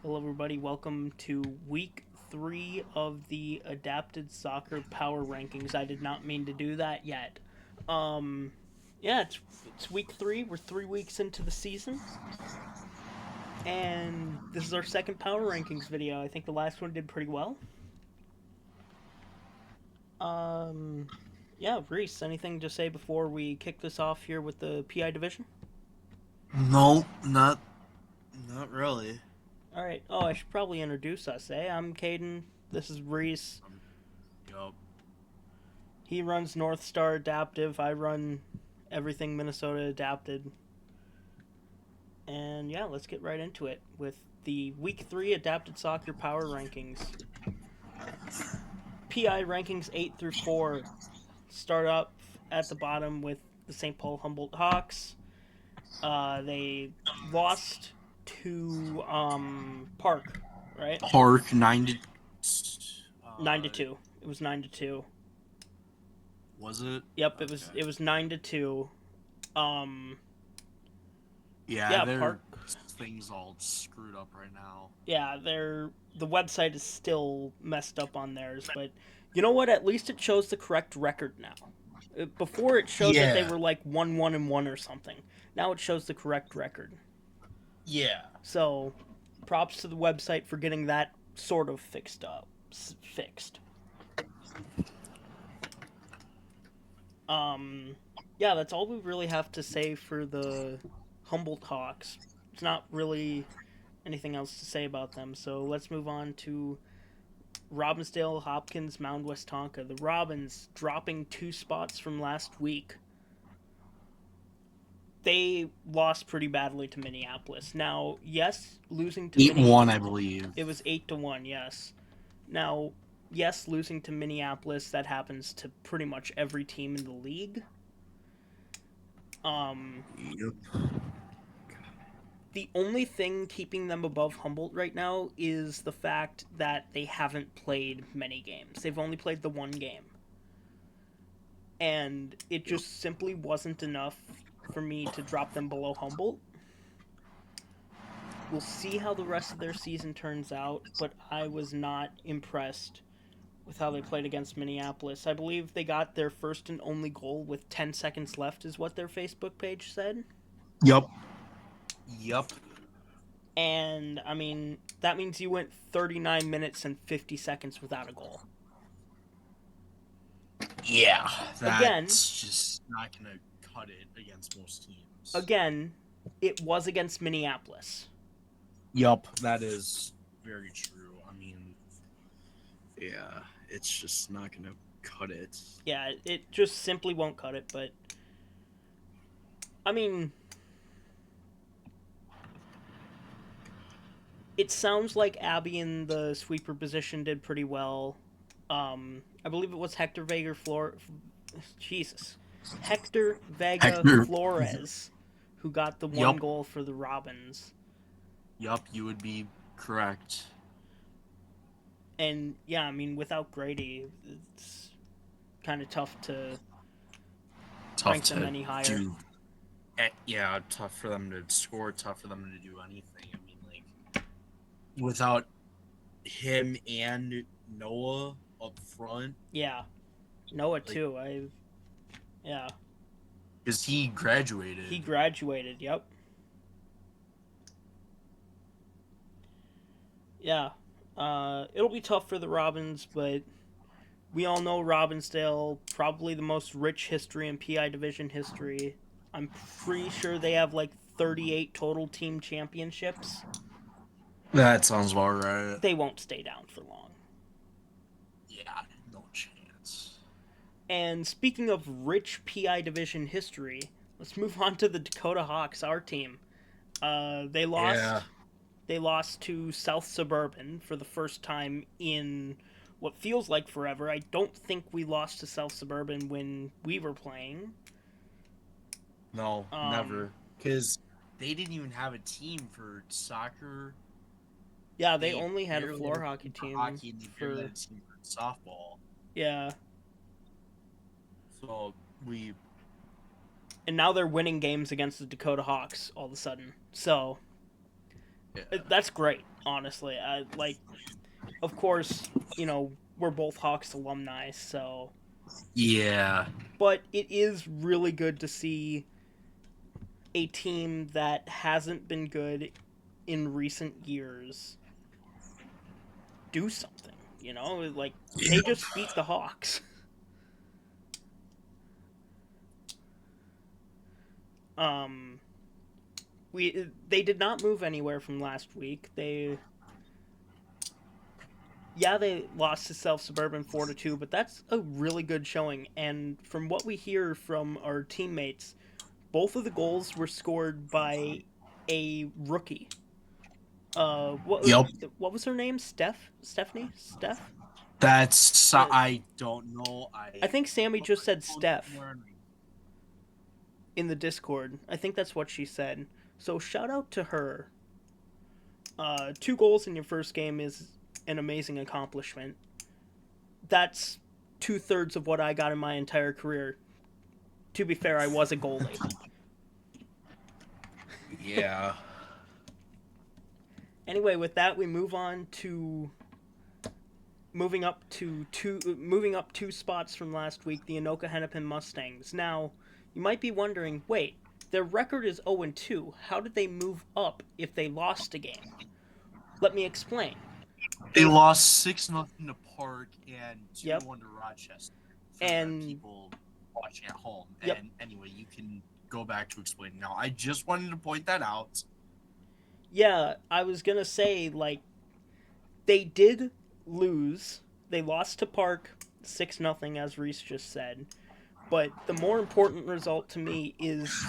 Hello, everybody. Welcome to week 3 of the Adapted Soccer Power Rankings. I did not mean to do that yet. Um, yeah, it's week 3. We're 3 weeks into the season, and this is our second Power Rankings video. I think the last one did pretty well. Um, yeah, Reese, anything to say before we kick this off here with the PI division? No, not really. All right. Oh, I should probably introduce us. I'm Caden. This is Reese. Um, yup. He runs North Star Adaptive. I run everything Minnesota Adapted. And yeah, let's get right into it with the Week 3 Adapted Soccer Power Rankings. PI rankings 8 through 4 start up at the bottom with the St. Paul Humboldt Hawks. They lost to Park, right? Park 90. 9 to 2. It was 9 to 2. Was it? Yep, it was Okay. it was 9 to 2. Um Yeah, yeah, their Park. things all screwed up right now. Yeah, the website is still messed up on theirs, but you know what? At least it shows the correct record now. Before it showed that they Yeah, were like 1-1-1 or something. Now it shows the correct record. yeah. So, props to the website for getting that sort of fixed. Um, yeah, that's all we really have to say for the Humboldt Hawks. It's not really anything else to say about them. So let's move on to Robbinsdale, Hopkins, Mound West Tonka. The Robins dropping 2 spots from last week. They lost pretty badly to Minneapolis. Now, yes, losing to 8-1, I believe. it was 8-1. Yes. Now, yes, losing to Minneapolis, that happens to pretty much every team in the league. Um, Yep. the only thing keeping them above Humboldt right now is the fact that they haven't played many games. They've only played the one game. And it Yep. just simply wasn't enough for me to drop them below Humboldt. We'll see how the rest of their season turns out, but I was not impressed with how they played against Minneapolis. I believe they got their first and only goal with 10 seconds left, is what their Facebook page said. Yep. Yep. And, I mean, that means you went 39 minutes and 50 seconds without a goal. Yeah, Again, that's just not gonna cut it against most teams. again, it was against Minneapolis. Yup, that is very true. I mean, yeah, it's just not gonna cut it. Yeah, it just simply won't cut it, but I mean, it sounds like Abby in the sweeper position did pretty well. I believe it was Jesus, Hector Vega Hector. Flores, who got the one Yup. goal for the Robins. Yup, you would be correct. And yeah, I mean, without Grady, it's kind of tough to Tough rank them to any higher. do. Yeah, tough for them to score, tough for them to do anything. I mean, like, without him and Noah up front, Yeah, Noah like, too. Yeah, because he he graduated. graduated. Yep. Yeah. It'll be tough for the Robins, but we all know Robbinsdale, probably the most rich history in PI division history. I'm pretty sure they have like 38 total team championships. That sounds about right. They won't stay down for long. Yeah, no chance. And speaking of rich PI division history, let's move on to the Dakota Hawks, our team. They Yeah, lost. They lost to South Suburban for the first time in what feels like forever. I don't think we lost to South Suburban when we were playing. no, Um, never. Because they didn't even have a team for soccer. yeah, they They only had a barely had floor a hockey team for team hockey, and they barely had for a team for softball. yeah, So we and now they're winning games against the Dakota Hawks all of a sudden. So Yeah. That's great, honestly. Of course, we're both Hawks alumni, so. Yeah. But it is really good to see a team that hasn't been good in recent years do something. Like they just beat the Hawks. Um, they did not move anywhere from last week. They lost to Self Suburban 4-2, but that's a really good showing. And from what we hear from our teammates, both of the goals were scored by a rookie. What Yep. what was her name? Stephanie? Steph? That's Uh, I don't know. I think Sammy just said Steph I in the Discord. I think that's what she said. So shout out to her. 2 goals in your first game is an amazing accomplishment. That's 2/3 of what I got in my entire career. To be fair, I was a goalie. Yeah. Anyway, with that, we move on to moving up 2 spots from last week, the Anoka Hennepin Mustangs. Now, you might be wondering, wait, their record is 0-2. How did they move up if they lost a game? Let me explain. They They lost 6-0 to Park and two Yep. one to Rochester for the And people watching at home. yep. And anyway, you can go back to explaining now. I just wanted to point that out. Yeah, I was going to say they did lose. They lost to Park 6-0 as Reese just said. But the more important result to me is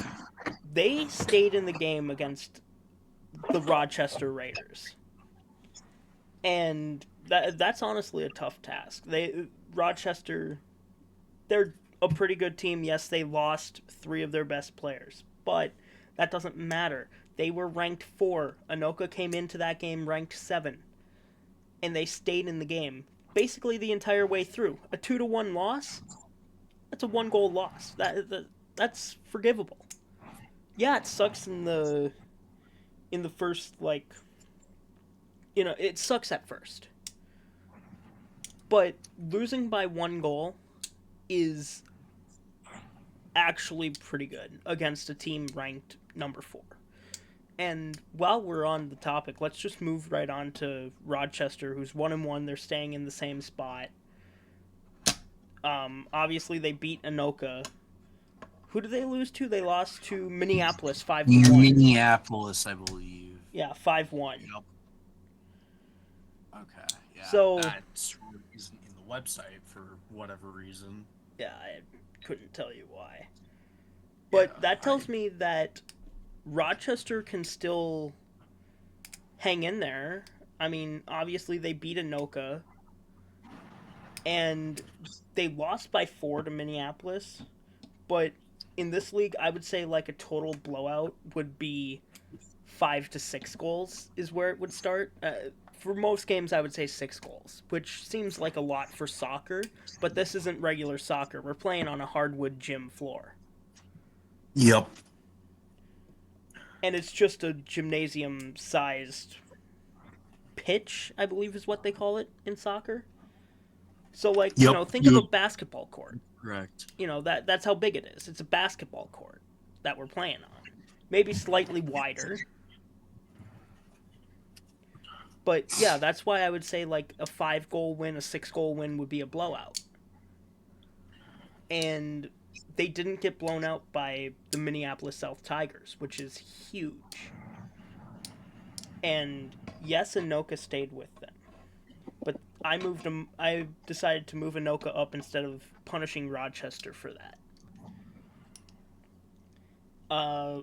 they stayed in the game against the Rochester Raiders. And that's honestly a tough task. Rochester, they're a pretty good team. Yes, they lost 3 of their best players, but that doesn't matter. They were ranked 4. Anoka came into that game ranked 7, and they stayed in the game basically the entire way through. A 2-1 loss, that's a 1-goal loss. That's forgivable. Yeah, it sucks in the first, it sucks at first. But losing by 1 goal is actually pretty good against a team ranked number 4. And while we're on the topic, let's just move right on to Rochester, who's 1-1. They're staying in the same spot. Obviously, they beat Anoka. Who did they lose to? They lost to Minneapolis 5-1. Minneapolis, I believe. Yeah, 5-1. Yep. Okay. Yeah, So that story isn't in the website for whatever reason. yeah, I couldn't tell you why. Yeah, But that tells me that Rochester can still hang in there. I mean, obviously they beat Anoka, and they lost by 4 to Minneapolis. But in this league, I would say like a total blowout would be 5 to 6 goals is where it would start. For most games, I would say 6 goals, which seems like a lot for soccer. But this isn't regular soccer. We're playing on a hardwood gym floor, Yep. and it's just a gymnasium-sized pitch, I believe is what they call it in soccer. So Yep. think of a You basketball court. correct. That's how big it is. It's a basketball court that we're playing on. Maybe slightly wider. But yeah, that's why I would say like a 5-goal win, a 6-goal win would be a blowout. And they didn't get blown out by the Minneapolis South Tigers, which is huge. And yes, Anoka stayed with them. But I decided to move Anoka up instead of punishing Rochester for that.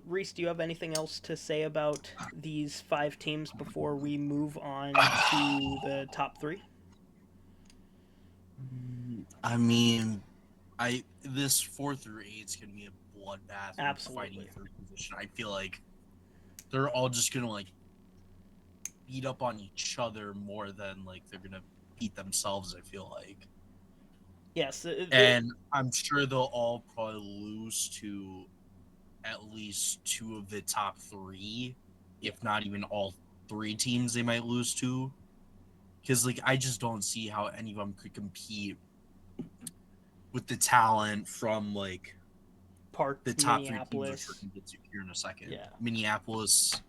Reese, do you have anything else to say about these 5 teams before we move on to the top 3? I mean, I this 4 through 8 is gonna be a bloodbath and fighting Absolutely. for position. I feel like they're all just gonna like beat up on each other more than like they're gonna beat themselves. I feel like, Yes, and I'm sure they'll all probably lose to at least 2 of the top 3, if not even all 3 teams they might lose to. Because, like, I just don't see how any of them could compete with the talent from, like, Park, the top 3 teams, which we're Minneapolis. going to get to here in a second. Yeah. Minneapolis,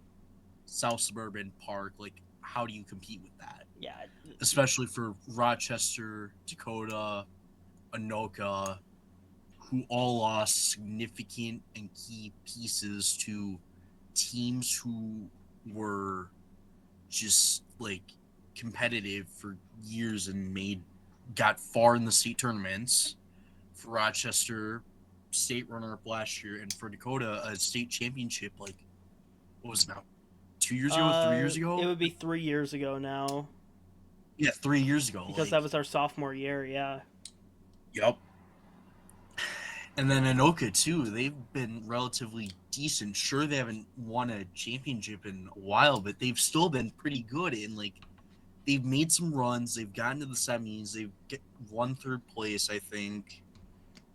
South Suburban, Park. Like, how do you compete with that? Yeah. Especially for Rochester, Dakota, Anoka, who all lost significant and key pieces to teams who were just like competitive for years and got far in the state tournaments. For Rochester, state runner-up last year, and for Dakota, a state championship. Like, what was it now? 2 years ago? 3 years It ago? would be 3 years ago now Yeah, 3 years ago. because that was our sophomore year. Yeah. Yep. And then Anoka too. They've been relatively decent. Sure, they haven't won a championship in a while, but they've still been pretty good. And like, they've made some runs. They've gotten to the semis. They've won 3rd place, I think.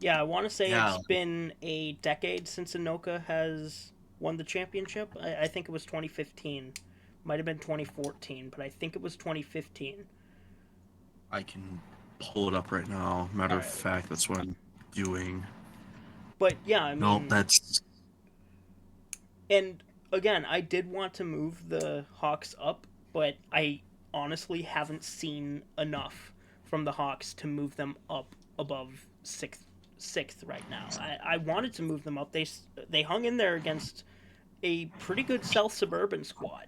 Yeah, I want to say Yeah, it's been a decade since Anoka has won the championship. I think it was 2015. Might have been 2014, but I think it was 2015. I can pull it up right now. Matter All of right. fact, that's what I'm doing. But yeah, I No, mean, that's and again, I did want to move the Hawks up, but I honestly haven't seen enough from the Hawks to move them up above sixth right now. I wanted to move them up. They hung in there against a pretty good South Suburban squad.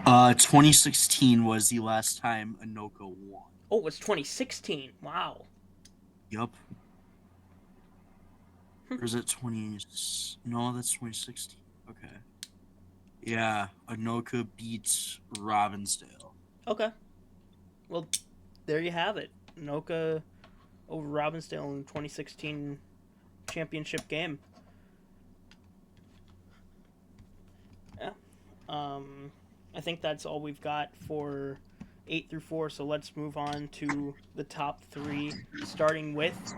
2016 was the last time Anoka won. Oh, it was 2016. Wow. Yup. Or is it 20? No, that's 2016. Okay. Yeah, Anoka beats Robbinsdale. Okay. Well, there you have it. Anoka over Robbinsdale in 2016 championship game. Yeah. I think that's all we've got for 8 through 4. So let's move on to the top 3, starting with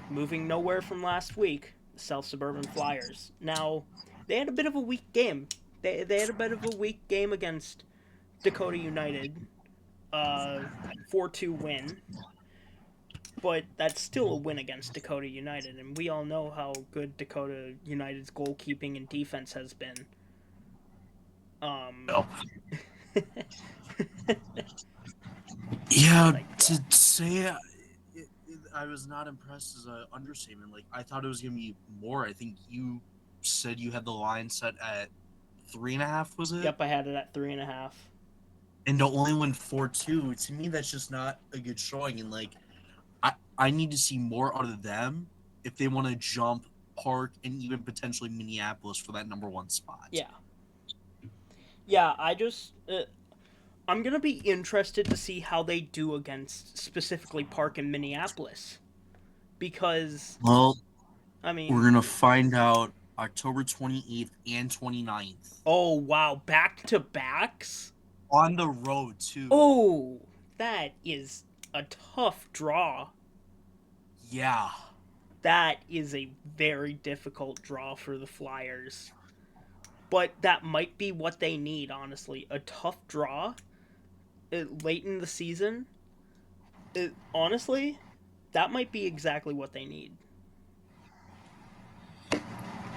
moving nowhere from last week, the South Suburban Flyers. Now, they had a bit of a weak game. They had a bit of a weak game against Dakota United. 4-2 win. But that's still a win against Dakota United, and we all know how good Dakota United's goalkeeping and defense has been. No. Yeah, like to say I was not impressed as an understatement. Like, I thought it was gonna be more. I think you said you had the line set at 3.5. Was it? Yep, I had it at 3.5. And to only win 4-2. To me, that's just not a good showing. And like, I need to see more out of them if they want to jump Park and even potentially Minneapolis for that number 1 spot. Yeah. Yeah, I'm gonna be interested to see how they do against specifically Park and Minneapolis, because Well, I we're mean, gonna find out October 28th and 29th oh wow, back to backs. on the road too. Oh, that is a tough draw. Yeah. That is a very difficult draw for the Flyers. But that might be what they need, honestly. A tough draw late in the season. Honestly, that might be exactly what they need.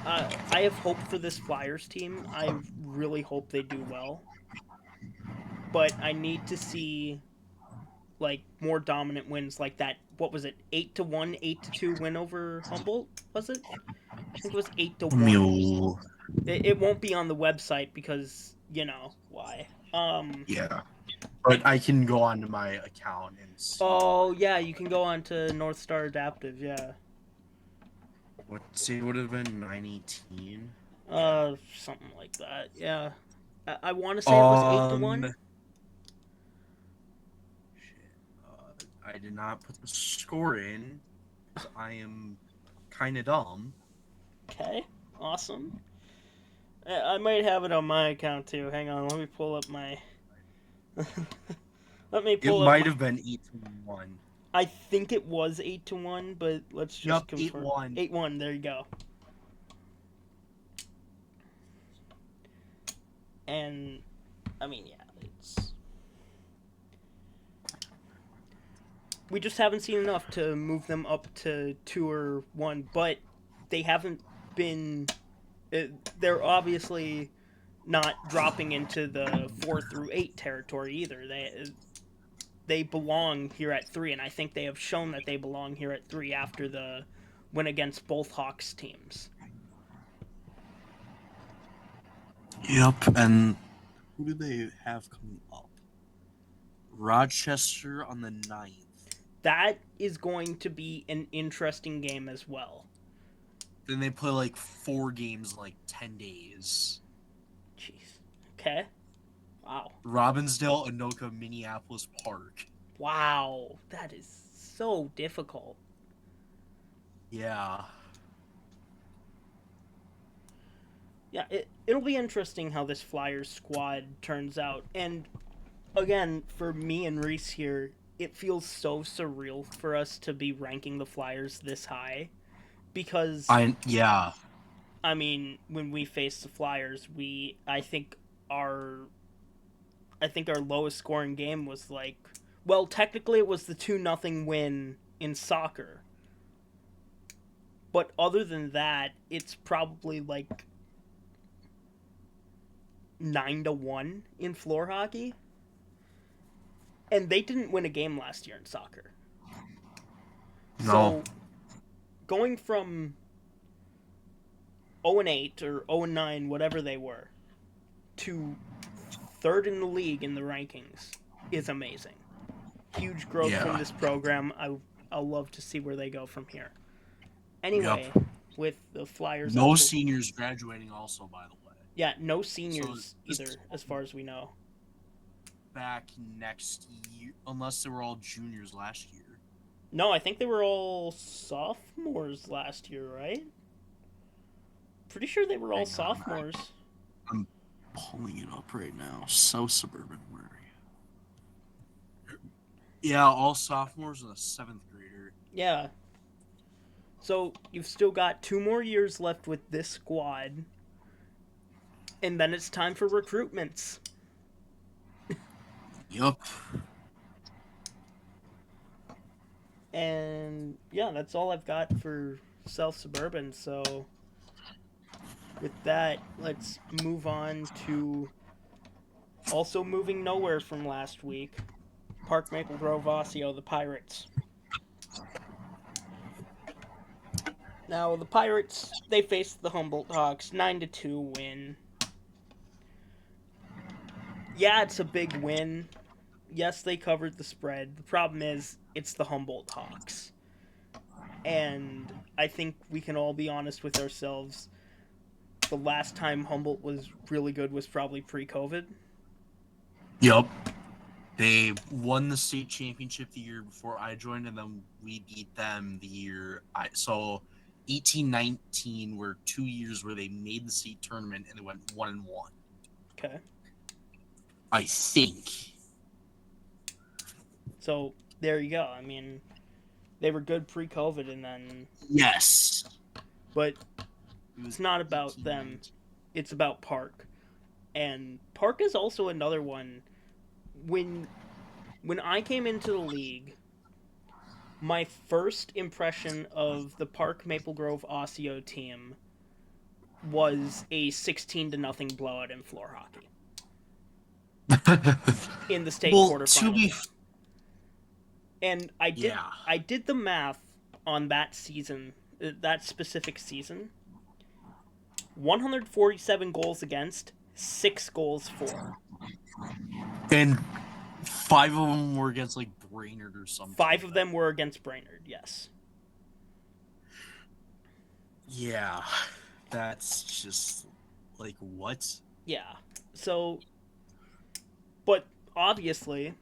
I have hope for this Flyers team. I really hope they do well. But I need to see like more dominant wins like that. What was it? 8-1, 8-2 win over Humboldt, was it? I think it was 8-1. It won't be on the website because you know why. Yeah. But I can go onto my account and see. Oh yeah, you can go on to North Star Adaptive. Yeah. What say would have been 918? Something like that. Yeah. I want to say it was 8-1. I did not put the score in. I am kind of dumb. Okay. Awesome. I might have it on my account too. Hang on, let me pull up my. Let me It pull up. might have been 8-1. I think it was 8-1, but let's just Yep, confirm. 8-1. 8-1. There you go. And I mean, yeah, it's we just haven't seen enough to move them up to 2 or 1, but they haven't been they're obviously not dropping into the 4 through 8 territory either. They belong here at 3, and I think they have shown that they belong here at 3 after the win against both Hawks teams. Yep, and who do they have coming up? Rochester on the 9th. That is going to be an interesting game as well. Then they play like 4 games in like 10 days. Jeez. Okay. Wow. Robbinsdale, Anoka, Minneapolis Park. Wow. That is so difficult. Yeah. Yeah, it'll be interesting how this Flyers squad turns out. And again, for me and Reese here, it feels so surreal for us to be ranking the Flyers this high because yeah. I mean, when we faced the Flyers, our I think our lowest scoring game was like, well, technically it was the 2-0 win in soccer. But other than that, it's probably like 9-1 in floor hockey. And they didn't win a game last year in soccer. No. So going from 0-8 or 0-9, whatever they were, to third in the league in the rankings is amazing. Huge growth from this program. I'll love to see where they go from here. Anyway, with the Flyers... No seniors graduating also, by the way. Yeah, no seniors either, as far as we know. Back next year, unless they were all juniors last year. No, I think they were all sophomores last year, right? Pretty sure they were all sophomores. I'm pulling it up right now. South Suburban, where are you? Yeah, all sophomores and a 7th grader. Yeah. So you've still got 2 more years left with this squad. And then it's time for recruitments. Yup. And yeah, that's all I've got for South Suburban. So with that, let's move on to also moving nowhere from last week. Park Maple Grove Osseo, the Pirates. Now, the Pirates, they faced the Humboldt Hawks, 9-2 win. Yeah, it's a big win. Yes, they covered the spread. The problem is, it's the Humboldt Hawks. And I think we can all be honest with ourselves. The last time Humboldt was really good was probably pre-COVID. Yup. They won the state championship the year before I joined, and then we beat them the year so 18-19 were 2 years where they made the state tournament and they went 1-1. Okay. I think. So there you go. I mean, they were good pre-COVID, and then yes, but it's not about them. It's about Park, and Park is also another one. When I came into the league, my first impression of the Park Maple Grove Osseo team was a 16-0 blowout in floor hockey in the state quarterfinals. And I did the math on that season, that specific season. 147 goals against, 6 goals for. And 5 of them were against like Brainerd or something. 5 of them were against Brainerd, yes. Yeah, that's just like what? Yeah. So, but obviously,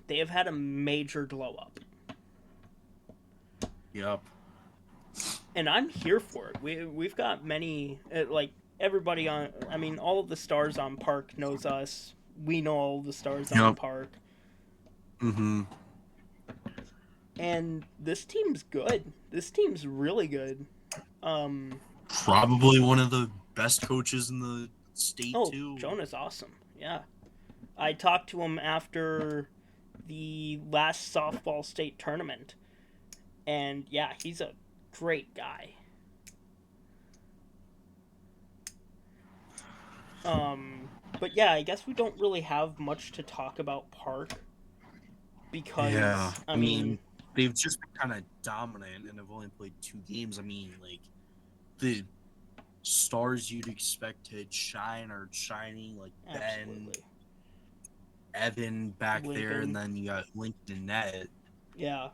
they have had a major glow up. Yep. And I'm here for it. We've got many, like, everybody on, I mean, all of the stars on Park knows us. We know all the stars on Park. Mm-hmm. And this team's good. This team's really good. Probably one of the best coaches in the state Oh, too. Jonah's awesome. Yeah. I talked to him after the last softball state tournament. And yeah, he's a great guy. But yeah, I guess we don't really have much to talk about Park Yeah, because I mean, they've just been kind of dominant and have only played 2 games. I mean, like the stars you'd expect to shine are shining, like Ben, absolutely. Evan back there, and Lincoln. then you got Lincoln and Net. Yeah.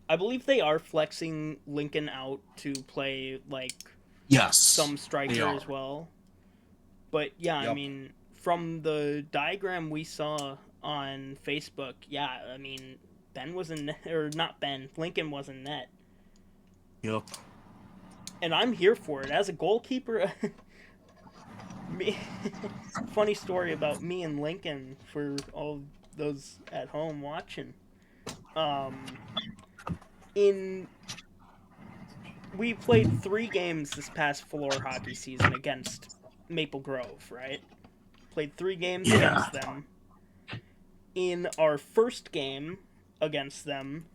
I believe they are flexing Lincoln out to play like Yes, some they striker are. as well. But yeah, I Yep. mean, from the diagram we saw on Facebook, yeah, I mean, Ben was in net, or not Ben, Lincoln was in net. Yep. And I'm here for it. As a goalkeeper, me funny story about me and Lincoln for all those at home watching. Um in we played 3 games this past floor hockey season against Maple Grove, right? Played 3 games Yeah. against them. In our first game against them,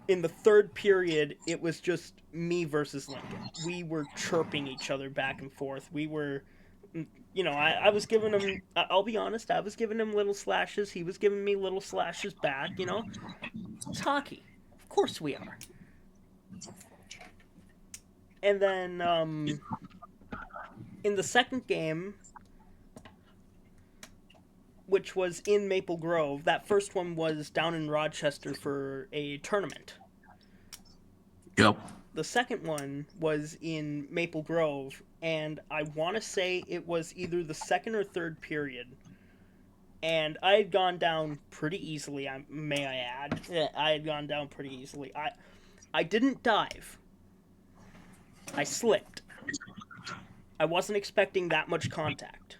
in the third period, it was just me versus Lincoln. We were chirping each other back and forth. We were, I was giving him, I'll be honest, I was giving him little slashes. He was giving me little slashes back, It's hockey. Of course we are. And then in the second game, which was in Maple Grove, that first one was down in Rochester for a tournament. Yep. The second one was in Maple Grove, and I want to say it was either the second or third period. And I had gone down pretty easily, may I add. Yeah, I had gone down pretty easily. I didn't dive. I slipped. I wasn't expecting that much contact.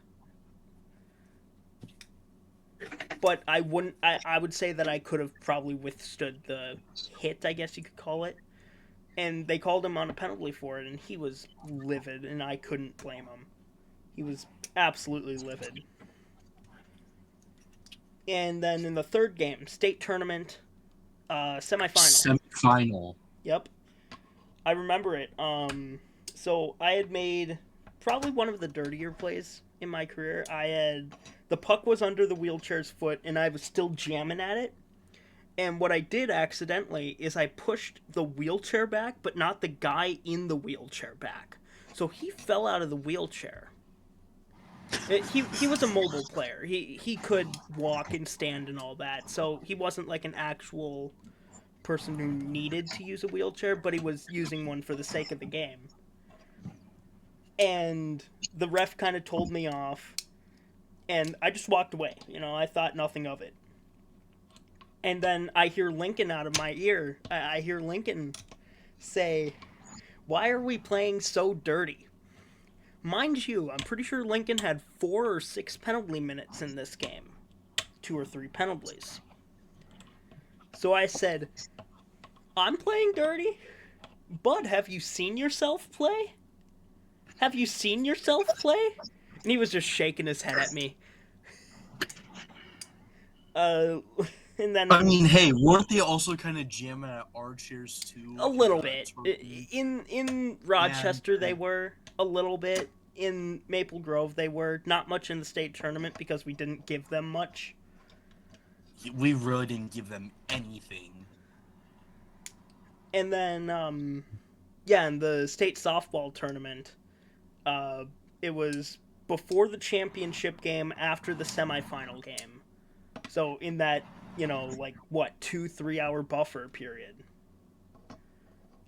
But I would say that I could have probably withstood the hit, I guess you could call it. And they called him on a penalty for it, and he was livid, and I couldn't blame him. He was absolutely livid. And then in the third game, state tournament, semifinal. Semifinal. Yep, I remember it. So I had made probably one of the dirtier plays in my career. The puck was under the wheelchair's foot, and I was still jamming at it. And what I did accidentally is I pushed the wheelchair back, but not the guy in the wheelchair back. So he fell out of the wheelchair. He was a mobile player. He could walk and stand and all that. So he wasn't like an actual person who needed to use a wheelchair, but he was using one for the sake of the game. And the ref kind of told me off, and I just walked away. I thought nothing of it. And then I hear Lincoln out of my ear. I hear Lincoln say, "Why are we playing so dirty?" Mind you, I'm pretty sure Lincoln had 4 or 6 penalty minutes in this game. 2 or 3 penalties. So I said, "I'm playing dirty? Bud, have you seen yourself play? Have you seen yourself play?" And he was just shaking his head at me. Uh, and I then mean, hey, weren't they also kind of jamming at our chairs too? a In little the bit tournament? in Yeah, Rochester they were a little bit. In Maple Grove they were not much in the state tournament because we didn't give them much. we really didn't give them anything. And then yeah, in the state softball tournament, uh, it was before the championship game, after the semifinal game. So in that, like what, 2-3 hour buffer period.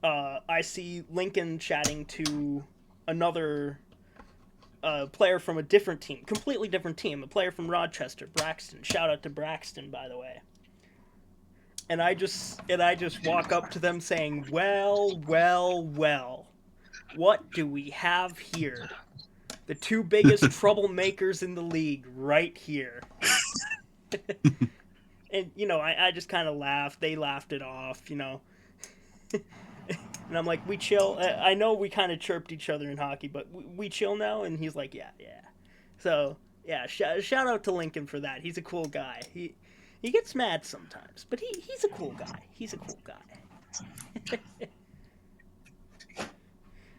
I see Lincoln chatting to another player from a different team, completely different team, a player from Rochester, Braxton. Shout out to Braxton, by the way. And I just walk up to them saying, "Well, well, well. What do we have here? The 2 biggest troublemakers in the league right here." And I just kind of laughed. They laughed it off. And I'm like, we chill. I know we kind of chirped each other in hockey, but we chill now. And he's like, yeah, yeah. So yeah, shout out to Lincoln for that. He's a cool guy. He gets mad sometimes, but he's a cool guy. He's a cool guy.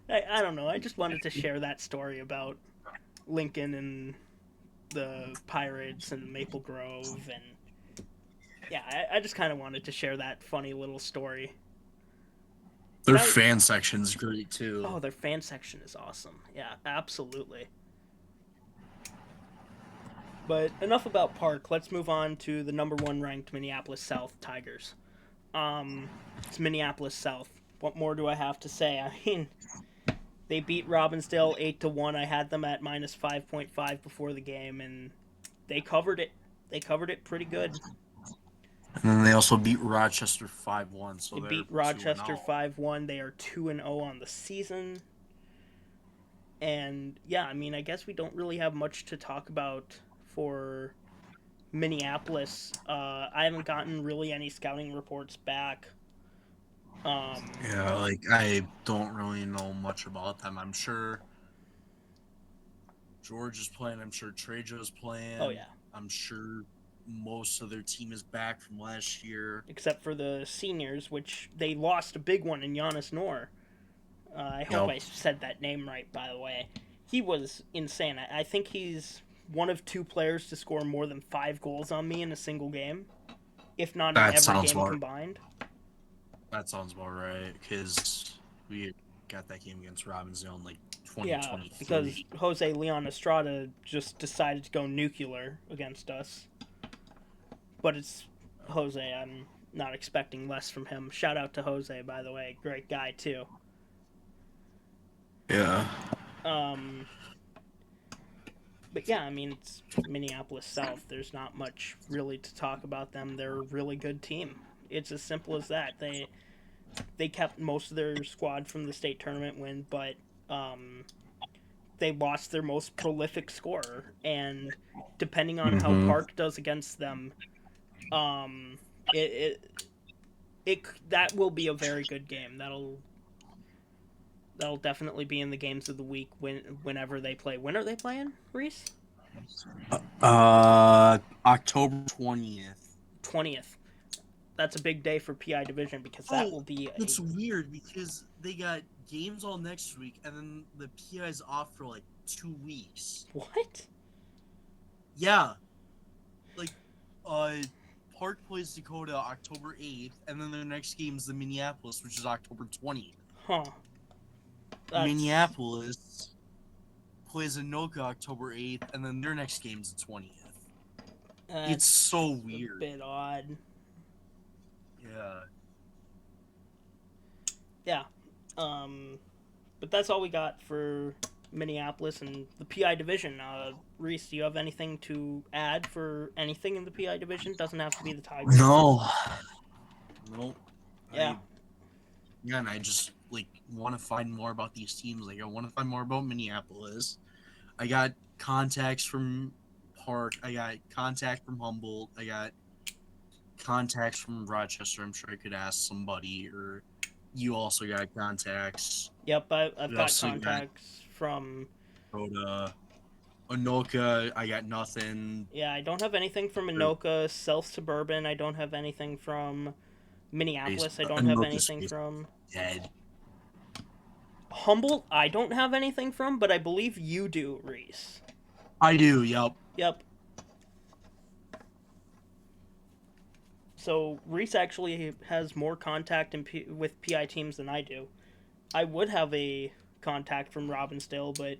I don't know. I just wanted to share that story about Lincoln and the Pirates and Maple Grove, and yeah, I just kind of wanted to share that funny little story. Their Now, fan section's great too. oh, their fan section is awesome. Yeah, absolutely. But enough about Park. Let's move on to the number one ranked Minneapolis South Tigers. It's Minneapolis South. What more do I have to say? I mean, they beat Robbinsdale 8-1. I had them at minus 5.5 before the game, and they covered it. They covered it pretty good. And then they also beat Rochester 5-1, so They they're beat 2-0. Rochester 5-1. They are 2-0 on the season. And yeah, I mean, I guess we don't really have much to talk about for Minneapolis. I haven't gotten really any scouting reports back. Yeah, like I don't really know much about them. I'm sure George is playing. I'm sure Trejo's Oh playing. yeah, I'm sure most of their team is back from last year. except for the seniors, which they lost a big one in Giannis Noor. I hope Yep, I said that name right, by the way. He was insane. I think he's one of two players to score more than 5 goals on me in a single game, if not in that every sounds game about combined. that sounds about right because we got that game against Robbinsdale in like Yeah, because 2023. Jose Leon Estrada just decided to go nuclear against us. But it's Jose. I'm not expecting less from him. Shout out to Jose, by the way. Great guy, too. Yeah, Um, but yeah, I mean, it's Minneapolis South. There's not much really to talk about them. They're a really good team. It's as simple as that. They kept most of their squad from the state tournament win, but um, they lost their most prolific scorer. And depending on how mm-hmm. Park does against them, um, it that will be a very good game. That'll definitely be in the games of the week whenever they play. When are they playing, Reese? October 20th. 20th. That's a big day for PI Division because that Oh, will be a it's weird because they got games all next week and then the PI's off for like 2 weeks. what? Yeah, like uh Park plays Dakota October 8th, and then their next game is the Minneapolis, which is October 20th. Huh. That's Minneapolis plays Anoka October 8th, and then their next game is the 20th. It's so that's a weird. bit odd. Yeah. Yeah. Um, but that's all we got for Minneapolis and the PI division. Reese, do you have anything to add for anything in the PI division? Doesn't have to be the Tigers. No. Nope. Yeah. I just like want to find more about these teams. Like I want to find more about Minneapolis. I got contacts from Park. I got contact from Humboldt. I got contacts from Rochester. I'm sure I could ask somebody, or you also got contacts. Yep. I've We got also got contacts from. Dakota, Anoka. I got nothing. Yeah, I don't have anything from Anoka, South Suburban. I don't have anything from Minneapolis. I don't have Anoka's anything from dead. Humboldt. I don't have anything from, but I believe you do, Reese. I do. Yep. Yep. So Reese actually has more contact with PI teams than I do. I would have a contact from Robbinsdale, but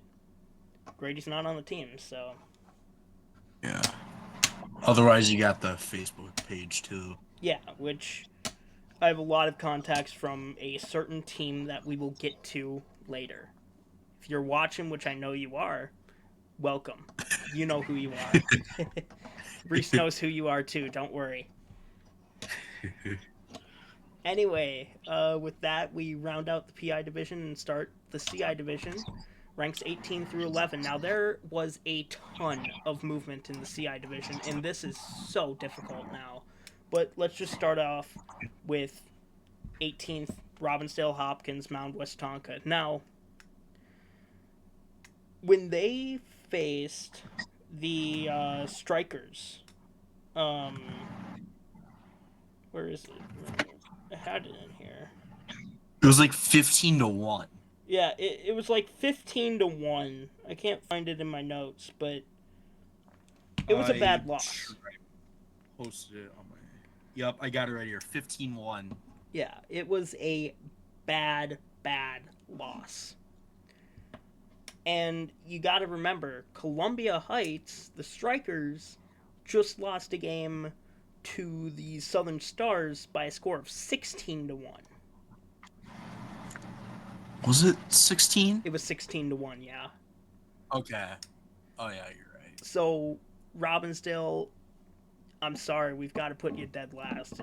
Grady's not on the team, so Yeah. Otherwise, you got the Facebook page too. yeah. Which I have a lot of contacts from a certain team that we will get to later. If you're watching, which I know you are, welcome. You know who you are. Reese knows who you are too. Don't worry. Anyway, with that, we round out the PI division and start the CI division. Ranks 18 through 11. Now, there was a ton of movement in the CI division, and this is so difficult now. But let's just start off with 18th Robbinsdale, Hopkins, Mount Westonka. Now, when they faced the Strikers, um, where is it? I had it in here. It was like 15-1. Yeah, it was like 15-1. I can't find it in my notes, but it was a bad loss. Posted it on my. Yep, I got it right here. 15-1. Yeah, it was a bad loss. And you got to remember, Columbia Heights, the Strikers, just lost a game to the Southern Stars by a score of 16-1. Was it 16? It was 16-1, yeah. Okay. Oh yeah, you're right. So Robbinsdale, I'm sorry, we've got to put you dead last.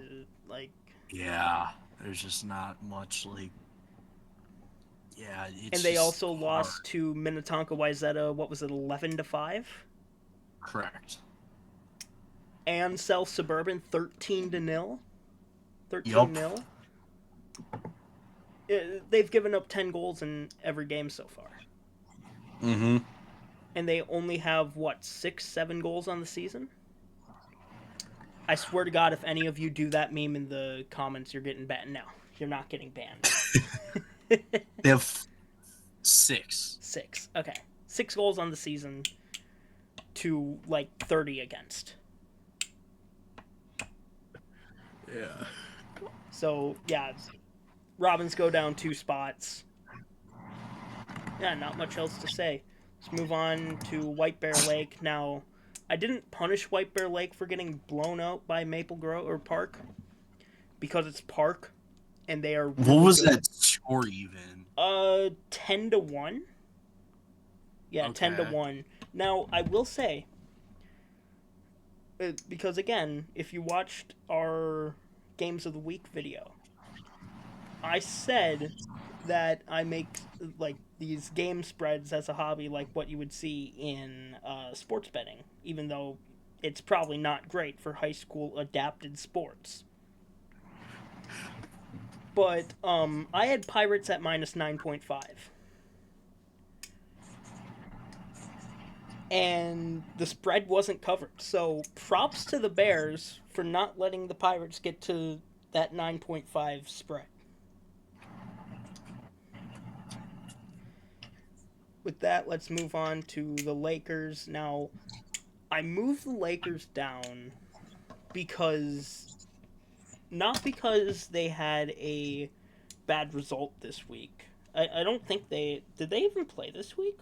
Yeah, there's just not much Yeah, it's and they just also hard. lost to Minnetonka Wayzata. What was it, 11-5? Correct. And South Suburban 13-0. 13-0. They've given up 10 goals in every game so far. Mm-hmm. And they only have, 6-7 goals on the season? I swear to God, if any of you do that meme in the comments, you're getting banned. No, you're not getting banned. They have 6. 6. Okay. 6 goals on the season to, 30 against. Yeah. So, yeah, Robins go down 2 spots. Yeah, not much else to say. Let's move on to White Bear Lake. Now, I didn't punish White Bear Lake for getting blown out by Maple Grove or Park because it's Park and they are really What was good. that score even? 10-1. Yeah, Okay. 10-1. Now, I will say, because again, if you watched our Games of the Week video, I said that I make these game spreads as a hobby, like what you would see in sports betting, even though it's probably not great for high school adapted sports. But I had Pirates at minus 9.5. And the spread wasn't covered. So props to the Bears for not letting the Pirates get to that 9.5 spread. With that, let's move on to the Lakers. Now, I moved the Lakers down not because they had a bad result this week. I don't think did they even play this week?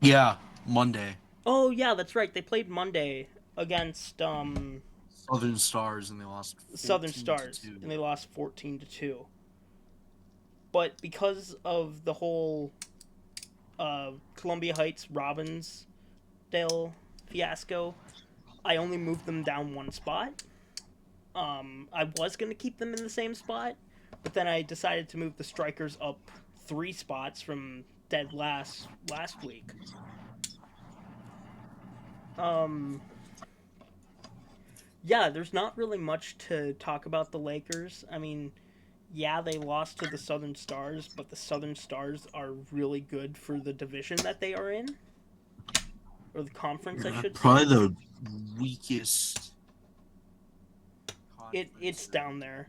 Yeah, Monday. Oh yeah, that's right. They played Monday against Southern Stars and they lost 14 Southern Stars to 2. and they lost 14-2. But because of the whole Columbia Heights Robbinsdale fiasco, I only moved them down 1 spot. I was going to keep them in the same spot, but then I decided to move the Strikers up 3 spots from dead last week. Yeah, there's not really much to talk about the Lakers. I mean, yeah, they lost to the Southern Stars, but the Southern Stars are really good for the division that they are in. Or the conference, I should Probably say. the weakest. It's down there.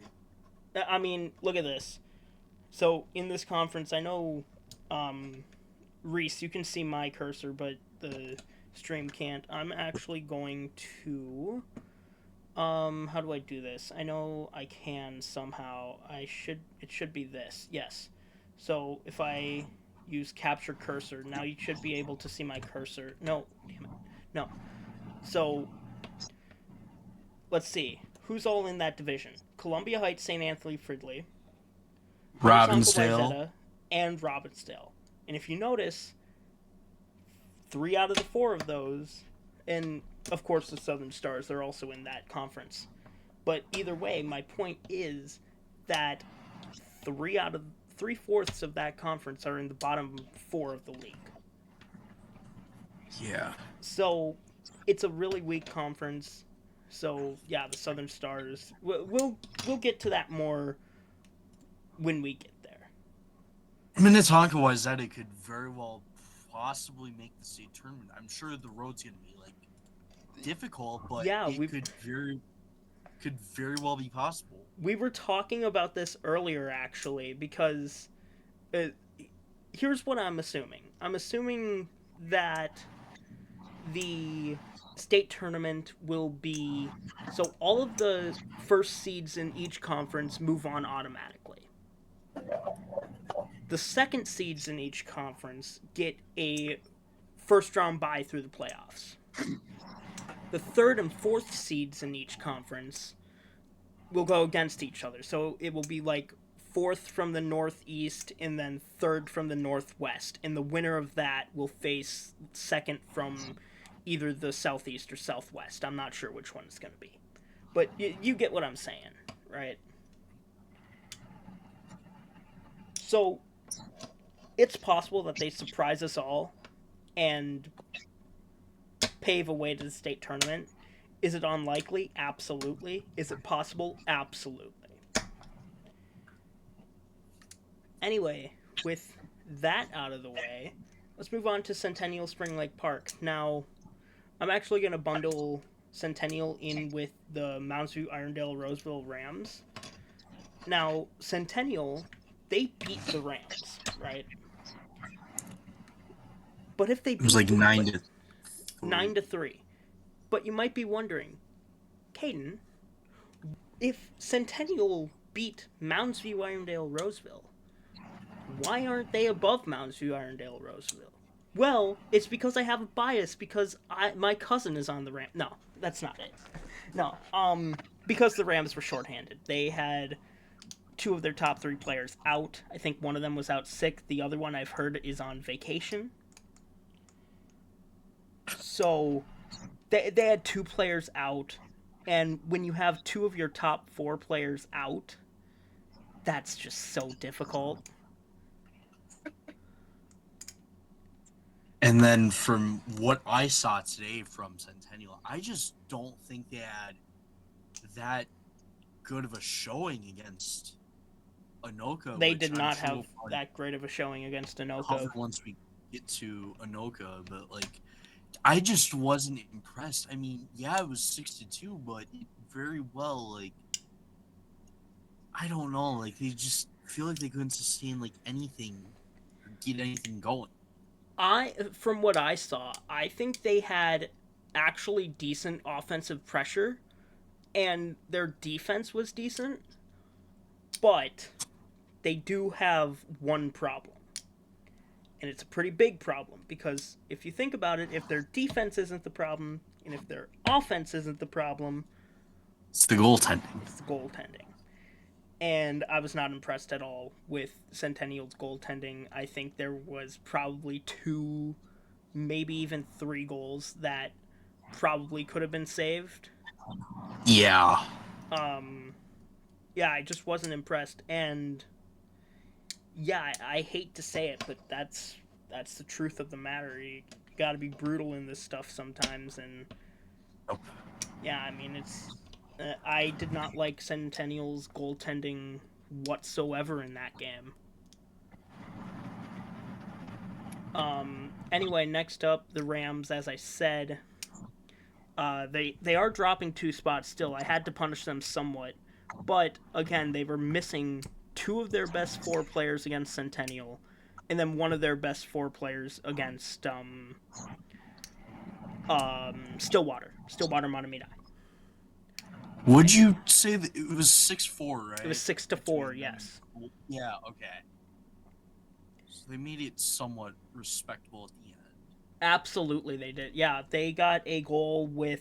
I mean, look at this. So, in this conference, I know, Reese, you can see my cursor, but the stream can't. I'm actually going to... how do I do this? I know I can somehow. It should be this. Yes. So if I use capture cursor, now you should be able to see my cursor. No, damn it. No. So let's see. Who's all in that division? Columbia Heights, St. Anthony, Fridley, Robbinsdale. and Robbinsdale. And if you notice, 3 out of the 4 of those, and of course the Southern Stars, they're also in that conference. But either way, my point is that 3/4 of that conference are in the bottom 4 of the league. Yeah. So it's a really weak conference. So yeah, the Southern Stars. We'll get to that more when we get there. Minnetonka Wayzata could very well possibly make the state tournament. I'm sure the road's gonna be like difficult, but Yeah, it could very well be possible. we were talking about this earlier actually because uh, here's what I'm assuming. I'm assuming that the state tournament will be so all of the first seeds in each conference move on automatically. The second seeds in each conference get a first round bye through the playoffs. The third and fourth seeds in each conference will go against each other. So it will be like fourth from the northeast and then third from the northwest. And the winner of that will face second from either the southeast or southwest. I'm not sure which one it's going to be. But you get what I'm saying, right? So it's possible that they surprise us all and pave a way to the state tournament. Is it unlikely? Absolutely. Is it possible? Absolutely. Anyway, with that out of the way, let's move on to Centennial Spring Lake Park. Now, I'm actually going to bundle Centennial in with the Mounds View Irondale Roseville Rams. Now, Centennial, they beat the Rams, right? But if they It was beat like 9-3, but you might be wondering, Caden, if Centennial beat Mounds View Irondale Roseville, why aren't they above Mounds View Irondale Roseville? Well, it's because I have a bias because my cousin is on the Rams. No, that's not it. No, because the Rams were shorthanded. They had two of their top three players out. I think one of them was out sick. The other one I've heard is on vacation. So they had two players out, and when you have two of your top four players out, that's just so difficult. And then from what I saw today from Centennial, I just don't think they had that good of a showing against Anoka, They which did I'm not sure have we'll probably that great of a showing against cover Anoka. once we get to Anoka. But like, I just wasn't impressed. I mean, yeah, it was 6-2, but it very well like I don't know, like they just feel like they couldn't sustain like anything or get anything going. From what I saw, I think they had actually decent offensive pressure and their defense was decent, but they do have one problem. And it's a pretty big problem because if you think about it, if their defense isn't the problem and if their offense isn't the problem, It's the goaltending. it's the goaltending. And I was not impressed at all with Centennial's goaltending. I think there was probably two, maybe even three goals that probably could have been saved. Yeah. Um, yeah, I just wasn't impressed, and yeah, I hate to say it, but that's the truth of the matter. You got to be brutal in this stuff sometimes, and Nope. yeah, I mean it's. I did not like Centennial's goaltending whatsoever in that game. Anyway, next up, the Rams. As I said, they are dropping two spots still. I had to punish them somewhat, but again, they were missing two of their best four players against Centennial, and then one of their best four players against Stillwater Monomedi. Would you say that it was 6-4, right? It was 6-4. Yes, Yeah. Okay. So they made it somewhat respectable at the end. absolutely they did. Yeah, they got a goal with,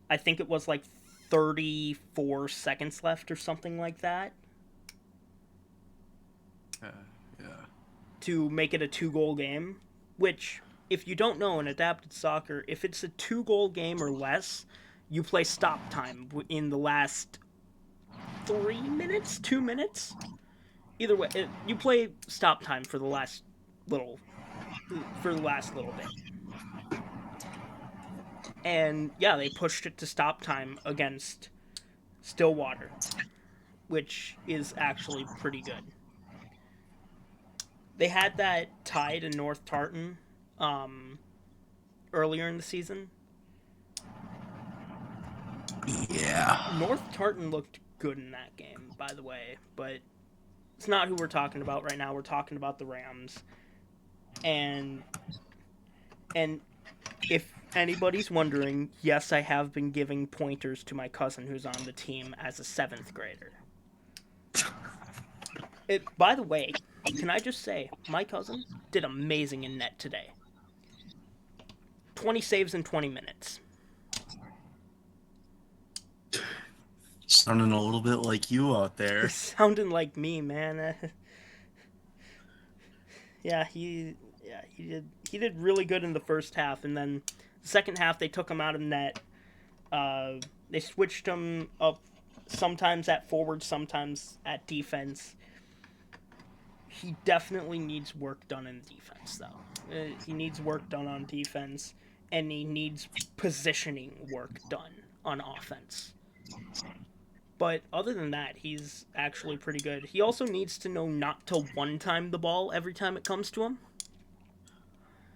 I think it was like 34 seconds left or something like that Yeah. to make it a 2-goal game, which, if you don't know in adapted soccer, if it's a 2-goal game or less, you play stop time in the last 3 minutes, 2 minutes. Either way, you play stop time for the last little bit. And yeah, they pushed it to stop time against Stillwater, which is actually pretty good. They had that tie to North Tartan earlier in the season. Yeah. North Tartan looked good in that game, by the way, but it's not who we're talking about right now. We're talking about the Rams. And and if anybody's wondering, yes, I have been giving pointers to my cousin who's on the team as a 7th grader. By the way, can I just say, my cousin did amazing in net today. 20 saves in 20 minutes. Sounding a little bit like you out there. Sounding like me, man. He did really good in the first half, and then the second half they took him out of net. They switched him up sometimes at forward, sometimes at defense. He definitely needs work done in defense, though. He needs work done on defense, and he needs positioning work done on offense. But other than that, he's actually pretty good. He also needs to know not to one-time the ball every time it comes to him.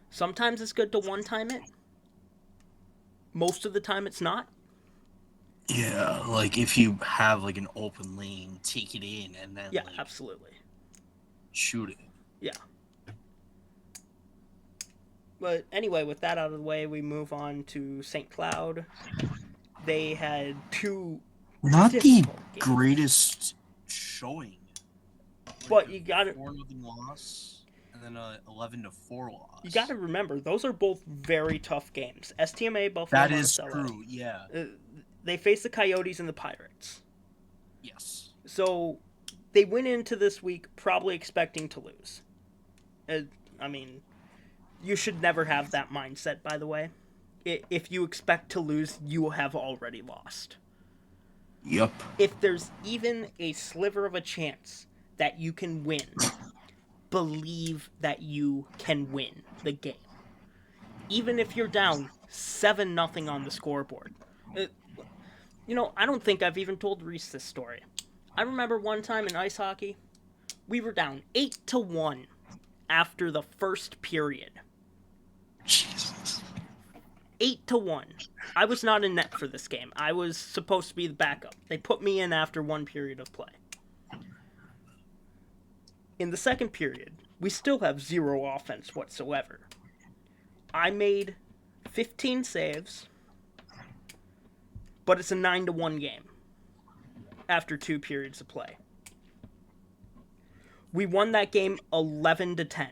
Sometimes it's good to one-time it. Most of the time it's not. Yeah, like if you have like an open lane, take it in and then Yeah, like absolutely. shoot it. Yeah. But anyway, with that out of the way, we move on to St. Cloud. They had two Not the difficult games. greatest showing. But you got it. 4-0 loss and then a 11-4 loss. You got to remember, those are both very tough games. STMA, Buffalo, That is Monticello. true. Yeah. They face the Coyotes and the Pirates. Yes. So they went into this week probably expecting to lose. I mean, you should never have that mindset, by the way. If you expect to lose, you have already lost. Yep. If there's even a sliver of a chance that you can win, believe that you can win the game. Even if you're down 7-0 on the scoreboard. I don't think I've even told Reese this story. I remember one time in ice hockey, we were down 8-1 after the first period. Jesus. 8-1. I was not in net for this game. I was supposed to be the backup. They put me in after one period of play. In the second period, we still have zero offense whatsoever. I made 15 saves, but it's a 9-1 game after 2 periods of play. We won that game 11-10.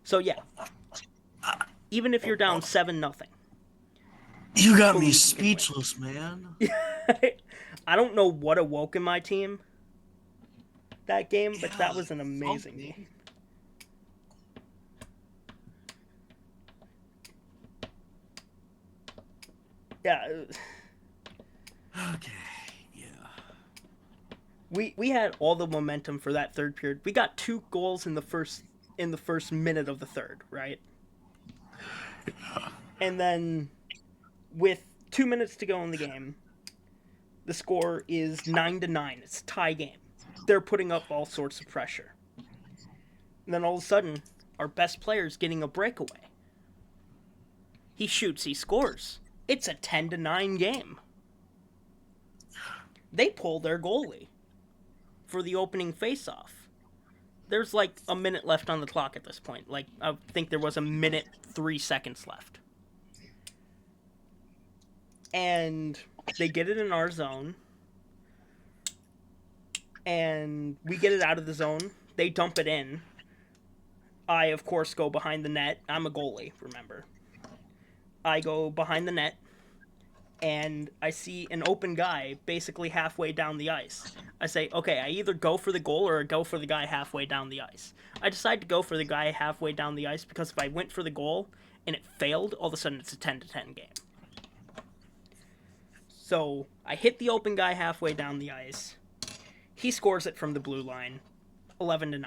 So yeah, even if you're down 7-0. You got me speechless, man. I don't know what awoke in my team that game, but that was an amazing game. Yeah. Okay. Yeah. We had all the momentum for that third period. We got 2 goals in the first minute of the third, right? Yeah. And then with 2 minutes to go in the game, the score is 9-9. It's a tie game. They're putting up all sorts of pressure. And then all of a sudden, our best player's getting a breakaway. He shoots, he scores. It's a 10-9 game. They pull their goalie for the opening face-off. There's like a minute left on the clock at this point. Like, I think there was a minute 3 seconds left. And they get it in our zone. And we get it out of the zone. They dump it in. I, of course, go behind the net. I'm a goalie, remember. I go behind the net. And I see an open guy basically halfway down the ice. I say, okay, I either go for the goal or I go for the guy halfway down the ice. I decide to go for the guy halfway down the ice because if I went for the goal and it failed, all of a sudden it's a 10-10 game. So I hit the open guy halfway down the ice. He scores it from the blue line, 11-9.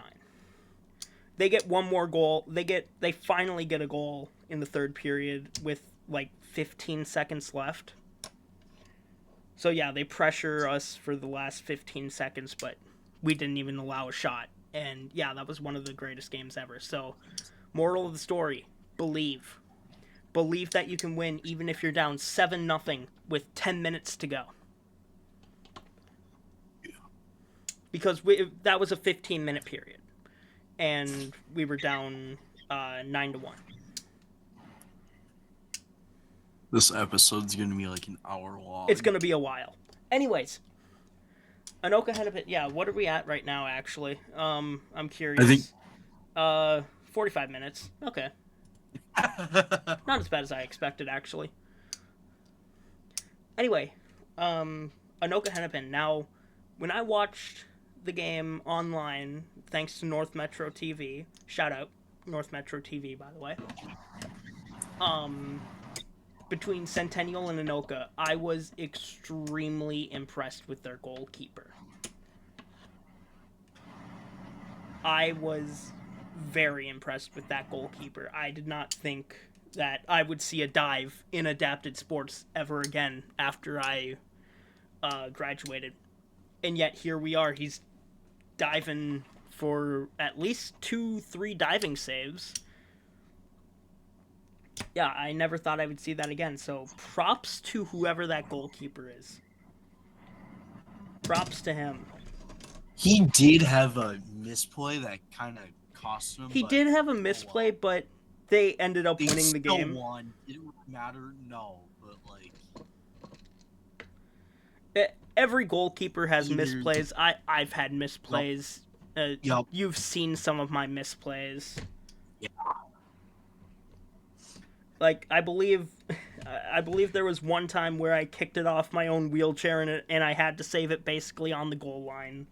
They get one more goal. They finally get a goal in the third period with like 15 seconds left. So yeah, they pressure us for the last 15 seconds, but we didn't even allow a shot. And yeah, that was one of the greatest games ever. So, moral of the story: believe, believe that you can win even if you're down 7-0 with 10 minutes to go. Because that was a 15-minute period, and we were down 9-1. This episode's gonna be like an hour It's long. gonna be a while. Anyways, Anoka had a bit. Yeah, what are we at right now? Actually, I'm I think. curious. 45 minutes. Okay, not as bad as I expected, actually. Anyway, Anoka Hennepin. Now, when I watched the game online, thanks to North Metro TV, shout out North Metro TV, by the way. Um, between Centennial and Anoka, I was extremely impressed with their goalkeeper. I was very impressed with that goalkeeper. I did not think that I would see a dive in adapted sports ever again after I graduated. And yet here we are. He's diving for at least 2-3 diving saves. Yeah, I never thought I would see that again. So props to whoever that goalkeeper is. Props to him. He did have a misplay that kind of cost him, He but did have a oh misplay, well. but they ended up They winning the still game. won. Did it really matter? No, but like Every goalkeeper has either. misplays. I've had Yup. misplays. Yup. You've seen some of my misplays. Yeah. Like I believe there was one time where I kicked it off my own wheelchair and I had to save it basically on the goal line.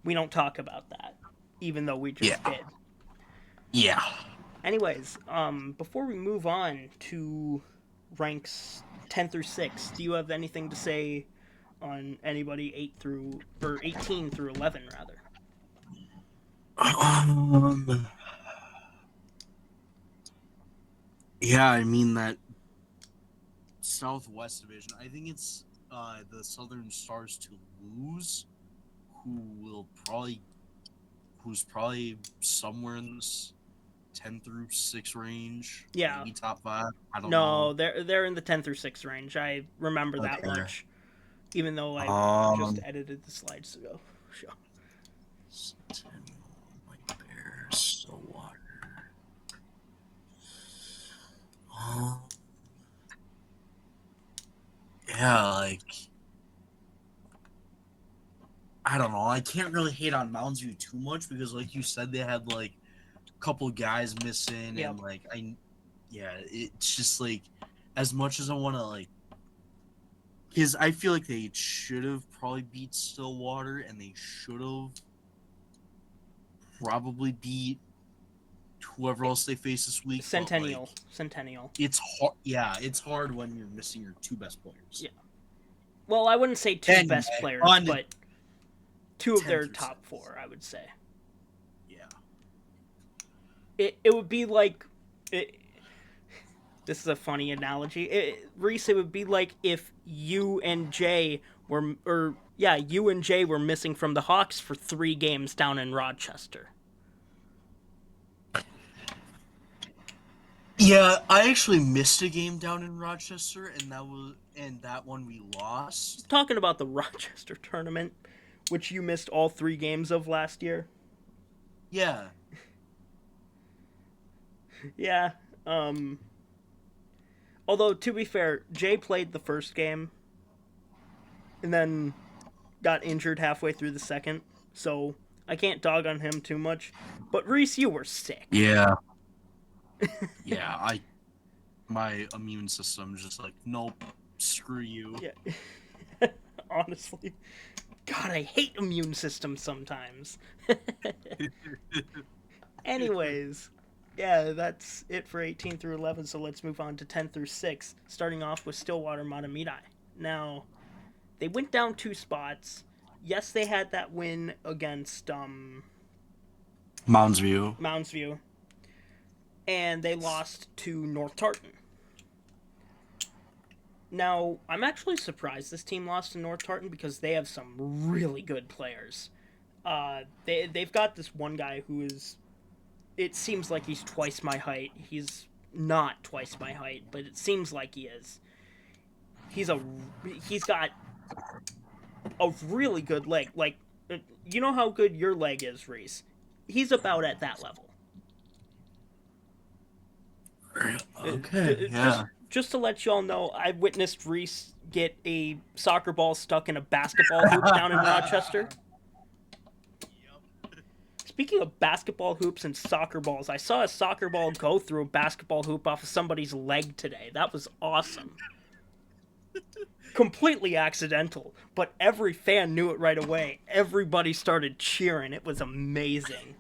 We don't talk about that, even though we Yeah. just did. Yeah. Anyways, before we move on to ranks 10 through 6, do you have anything to say on anybody 18 through 11 rather? Um. Yeah, I mean that Southwest Division. I think it's the Southern Stars to lose, who's probably somewhere in this 10 through 6 range, Yeah. maybe top 5. I don't know. No, they're in the 10 through 6 range. I remember that Okay. much, even though I just Um. edited the slides to go show. Like bear, Stillwater. Um. Yeah, like I don't know. I can't really hate on Mounds View too much because, like you said, they had like a couple guys missing, Yep. and yeah, it's just like as much as I want to like, because I feel like they should have probably beat Stillwater, and they should have probably beat whoever else they face this week. But like, Centennial. it's hard. Yeah, it's hard when you're missing your 2 best players. Yeah. Well, I wouldn't say 2 Anyway, best players, on to but 2 of 10 their through top 6. 4, I would say. Yeah. It would be like this is a funny analogy. Reese, it would be like if you and Jay were missing from the Hawks for 3 games down in Rochester. Yeah, I actually missed a game down in Rochester, and that one we lost. Talking about the Rochester tournament, which you missed all 3 games of last year. Yeah. Yeah. Although to be fair, Jay played the first game and then got injured halfway through the second, so I can't dog on him too much. But Reese, you were sick. Yeah. Yeah, my immune system just like, nope, screw you. Yeah. Honestly. God, I hate immune systems sometimes. Anyways, yeah, that's it for 18 through 11, so let's move on to 10 through 6, starting off with Stillwater Matamidi. Now, they went down 2 spots. Yes, they had that win against Mounds View. Mounds View, and they lost to North Tartan. Now, I'm actually surprised this team lost to North Tartan because they have some really good players. They've got this one guy who is. It seems like he's twice my height. He's not twice my height, but it seems like he is. He's a. He's got a really good leg. Like, you know how good your leg is, Reese. He's about at that level. Okay, yeah. Just to let y'all know, I witnessed Reese get a soccer ball stuck in a basketball hoop down in Rochester. Speaking of basketball hoops and soccer balls, I saw a soccer ball go through a basketball hoop off of somebody's leg today. That was awesome. Completely accidental, but every fan knew it right away. Everybody started cheering. It was amazing.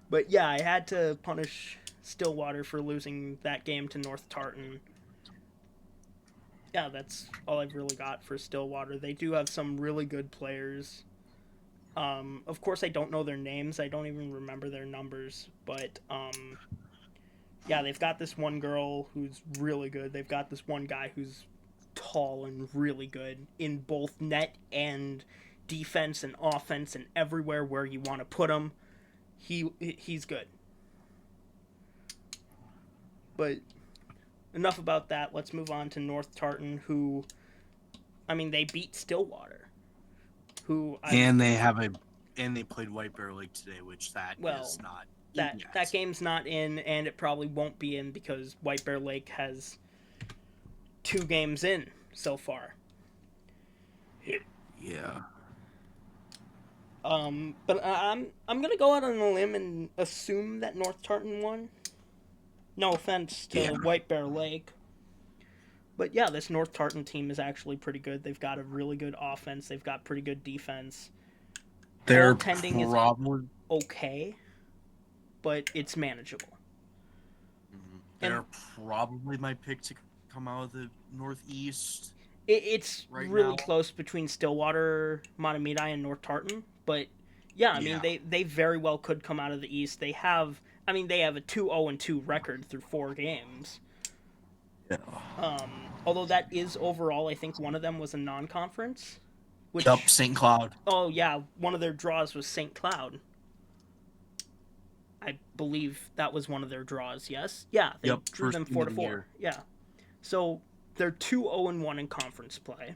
But yeah, I had to punish Stillwater for losing that game to North Tartan. Yeah, that's all I've really got for Stillwater. They do have some really good players. Of course, I don't know their names. I don't even remember their numbers. But yeah, they've got this one girl who's really good. They've got this one guy who's tall and really good in both net and defense and offense and everywhere where you want to put him. He's good. But enough about that. Let's move on to North Tartan, who, I mean, they beat Stillwater, who and they played White Bear Lake today, which is not that game's not in, and it probably won't be in because White Bear Lake has 2 games in so far. Yeah. But I'm gonna go out on a limb and assume that North Tartan won. No offense to White Bear Lake. But yeah, this North Tartan team is actually pretty good. They've got a really good offense. They've got pretty good defense. They're Goaltending probably is okay, but it's manageable. They're probably my pick to come out of the Northeast. It's really close between Stillwater, Mahtomedi, and North Tartan. But yeah, I mean they very well could come out of the East. They have a 2-0-2 record through 4 games. Yeah. Although that is overall, I think one of them was a non-conference. Yep, St. Cloud. Oh yeah, one of their draws was St. Cloud. I believe that was one of their draws. Yes. Yeah, they drew them 4-4. Yeah. So they're 2-0-1 in conference play.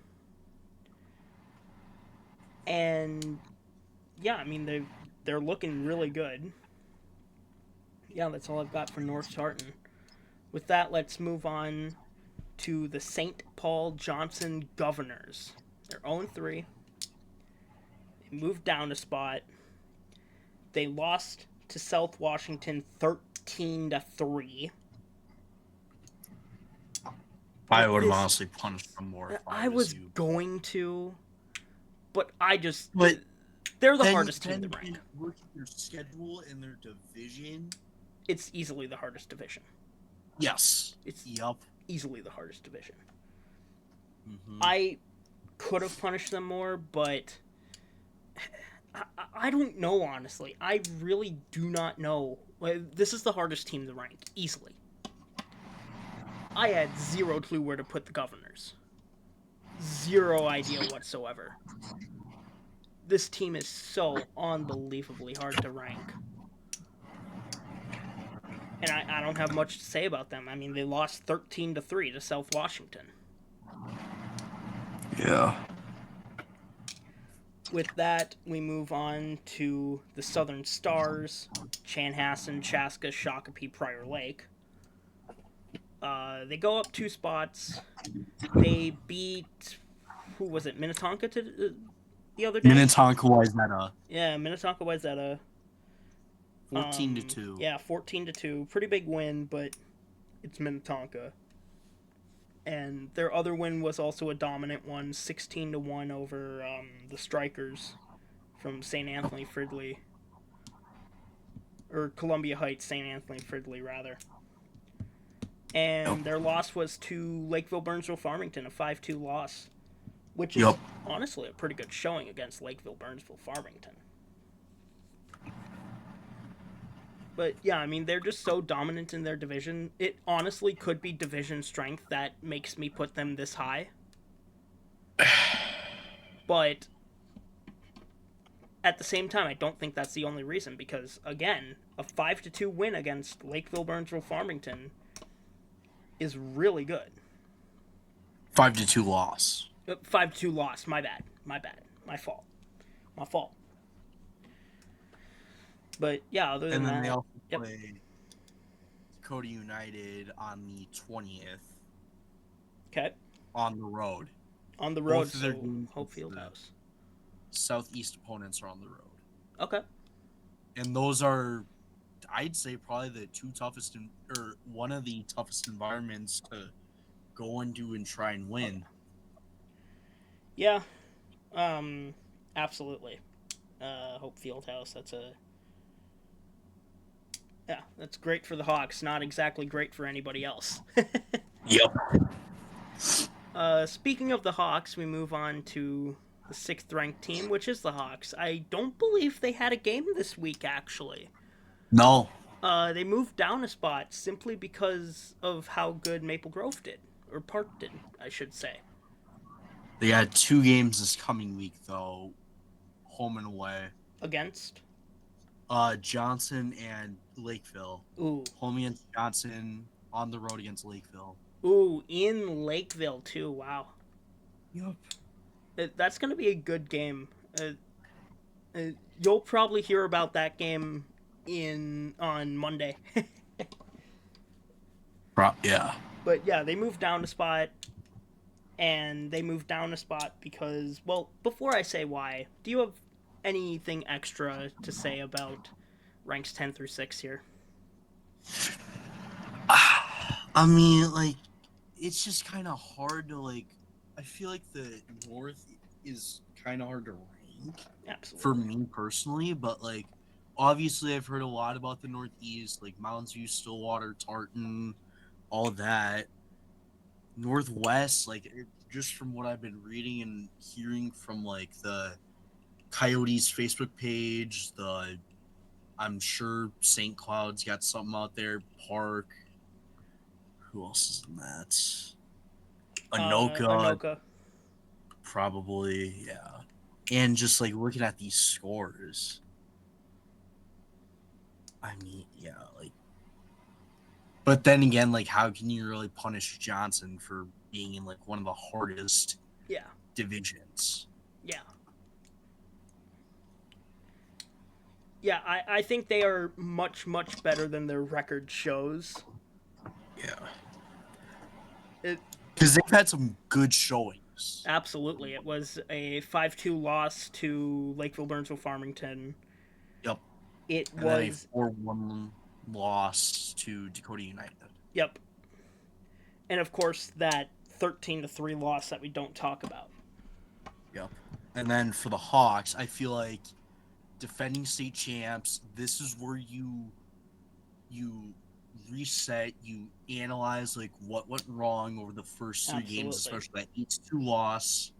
And yeah, I mean they're looking really good. Yeah, that's all I've got for North Tartan. With that, let's move on to the St. Paul Johnson Governors. They're 0-3. They moved down a spot. They lost to South Washington 13-3. I would have honestly punished them more. If I was going to, but But they're the hardest team to rank. Look at their schedule and their division. It's easily the hardest division. Yes. It's Yep. easily the hardest division. Mm-hmm. I could have punished them more, but I don't know, honestly. I really do not know. This is the hardest team to rank, easily. I had zero clue where to put the Governors. Zero idea whatsoever. This team is so unbelievably hard to rank. And I don't have much to say about them. I mean, they lost 13-3 to South Washington. Yeah. With that, we move on to the Southern Stars, Chanhassen, Chaska, Shakopee, Prior Lake. They go up 2 spots. They beat, who was it, Minnetonka the other day? Minnetonka Wayzata. Yeah, Minnetonka Wayzata. 14-2. Yeah, 14-2. Pretty big win, but it's Minnetonka. And their other win was also a dominant one, 16-1 over the Strikers from St. Anthony Fridley. Or Columbia Heights, St. Anthony Fridley, rather. And their loss was to Lakeville Burnsville Farmington, a 5-2 loss. Which is honestly a pretty good showing against Lakeville Burnsville Farmington. But yeah, I mean, they're just so dominant in their division. It honestly could be division strength that makes me put them this high. But at the same time, I don't think that's the only reason because again, a 5-2 win against Lakeville, Burnsville, Farmington is really good. 5-2 loss. 5-2 loss. My bad. My bad. My fault. My fault. But yeah, other than And then they that, also yep. play Dakota United on the 20th Okay. on the road. On the road, Both of their so games Hope against the Fieldhouse. Southeast opponents are on the road. Okay. And those are, I'd say, probably the two toughest, or one of the toughest environments to go into and try and win. Yeah. Absolutely. Hope Fieldhouse. That's great for the Hawks. Not exactly great for anybody else. Yep. Speaking of the Hawks, we move on to the sixth ranked team, which is the Hawks. I don't believe they had a game this week, actually. No. They moved down a spot simply because of how good Maple Grove did, or Park did, I should say. They had 2 games this coming week, though, home and away. Against? Johnson and Lakeville. Ooh. Home against Johnson, on the road against Lakeville. Ooh, in Lakeville, too. Wow. Yep. That's going to be a good game. You'll probably hear about that game on Monday. Yeah. But yeah, they moved down a spot, and they moved down a spot because, well, before I say why, do you have anything extra to say about ranks 10 through 6 here? I mean, like, it's just kind of hard to, like, I feel like the North is kind of hard to rank. Absolutely. For me personally, but, like, obviously I've heard a lot about the Northeast, like Mounds View, Stillwater, Tartan, all that. Northwest, like, just from what I've been reading and hearing from, like, the Coyotes Facebook page, I'm sure St. Cloud's got something out there, Park. Who else is in that? Anoka, Anoka. probably, yeah. And just, like, looking at these scores, I mean, yeah, like, but then again, like, how can you really punish Johnson for being in, like, one of the hardest divisions? Yeah. Yeah, I think they are much, much better than their record shows. Yeah. It, Because they've had some good showings. Absolutely. It was a 5-2 loss to Lakeville, Burnsville, Farmington. Yep. It And was. then a 4-1 loss to Dakota United. Yep. And of course, that 13-3 loss that we don't talk about. Yep. And then for the Hawks, I feel like defending state champs, this is where you reset, you analyze, like, what went wrong over the first 3 games, especially that 8-2 loss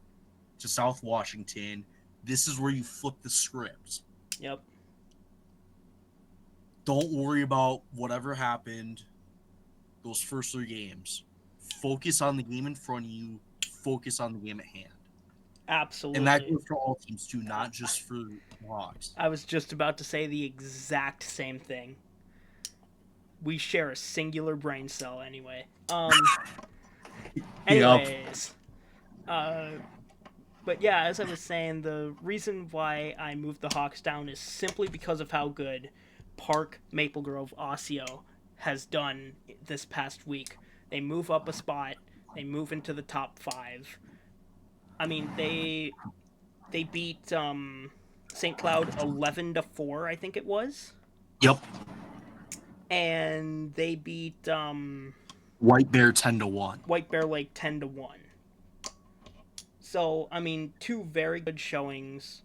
to South Washington. This is where you flip the script. Yep. Don't worry about whatever happened those first 3 games. Focus on the game in front of you. Focus on the game at hand. Absolutely. And that goes for all teams too, not just for Hawks. I was just about to say the exact same thing. We share a singular brain cell anyway. Anyways. But yeah, as I was saying, the reason why I moved the Hawks down is simply because of how good Park, Maple Grove, Osseo has done this past week. They move up a spot. They move into the top 5. I mean, they beat St. Cloud 11-4, I think it was. Yep. And they beat White Bear 10-1. White Bear Lake 10-1. So, I mean, 2 very good showings.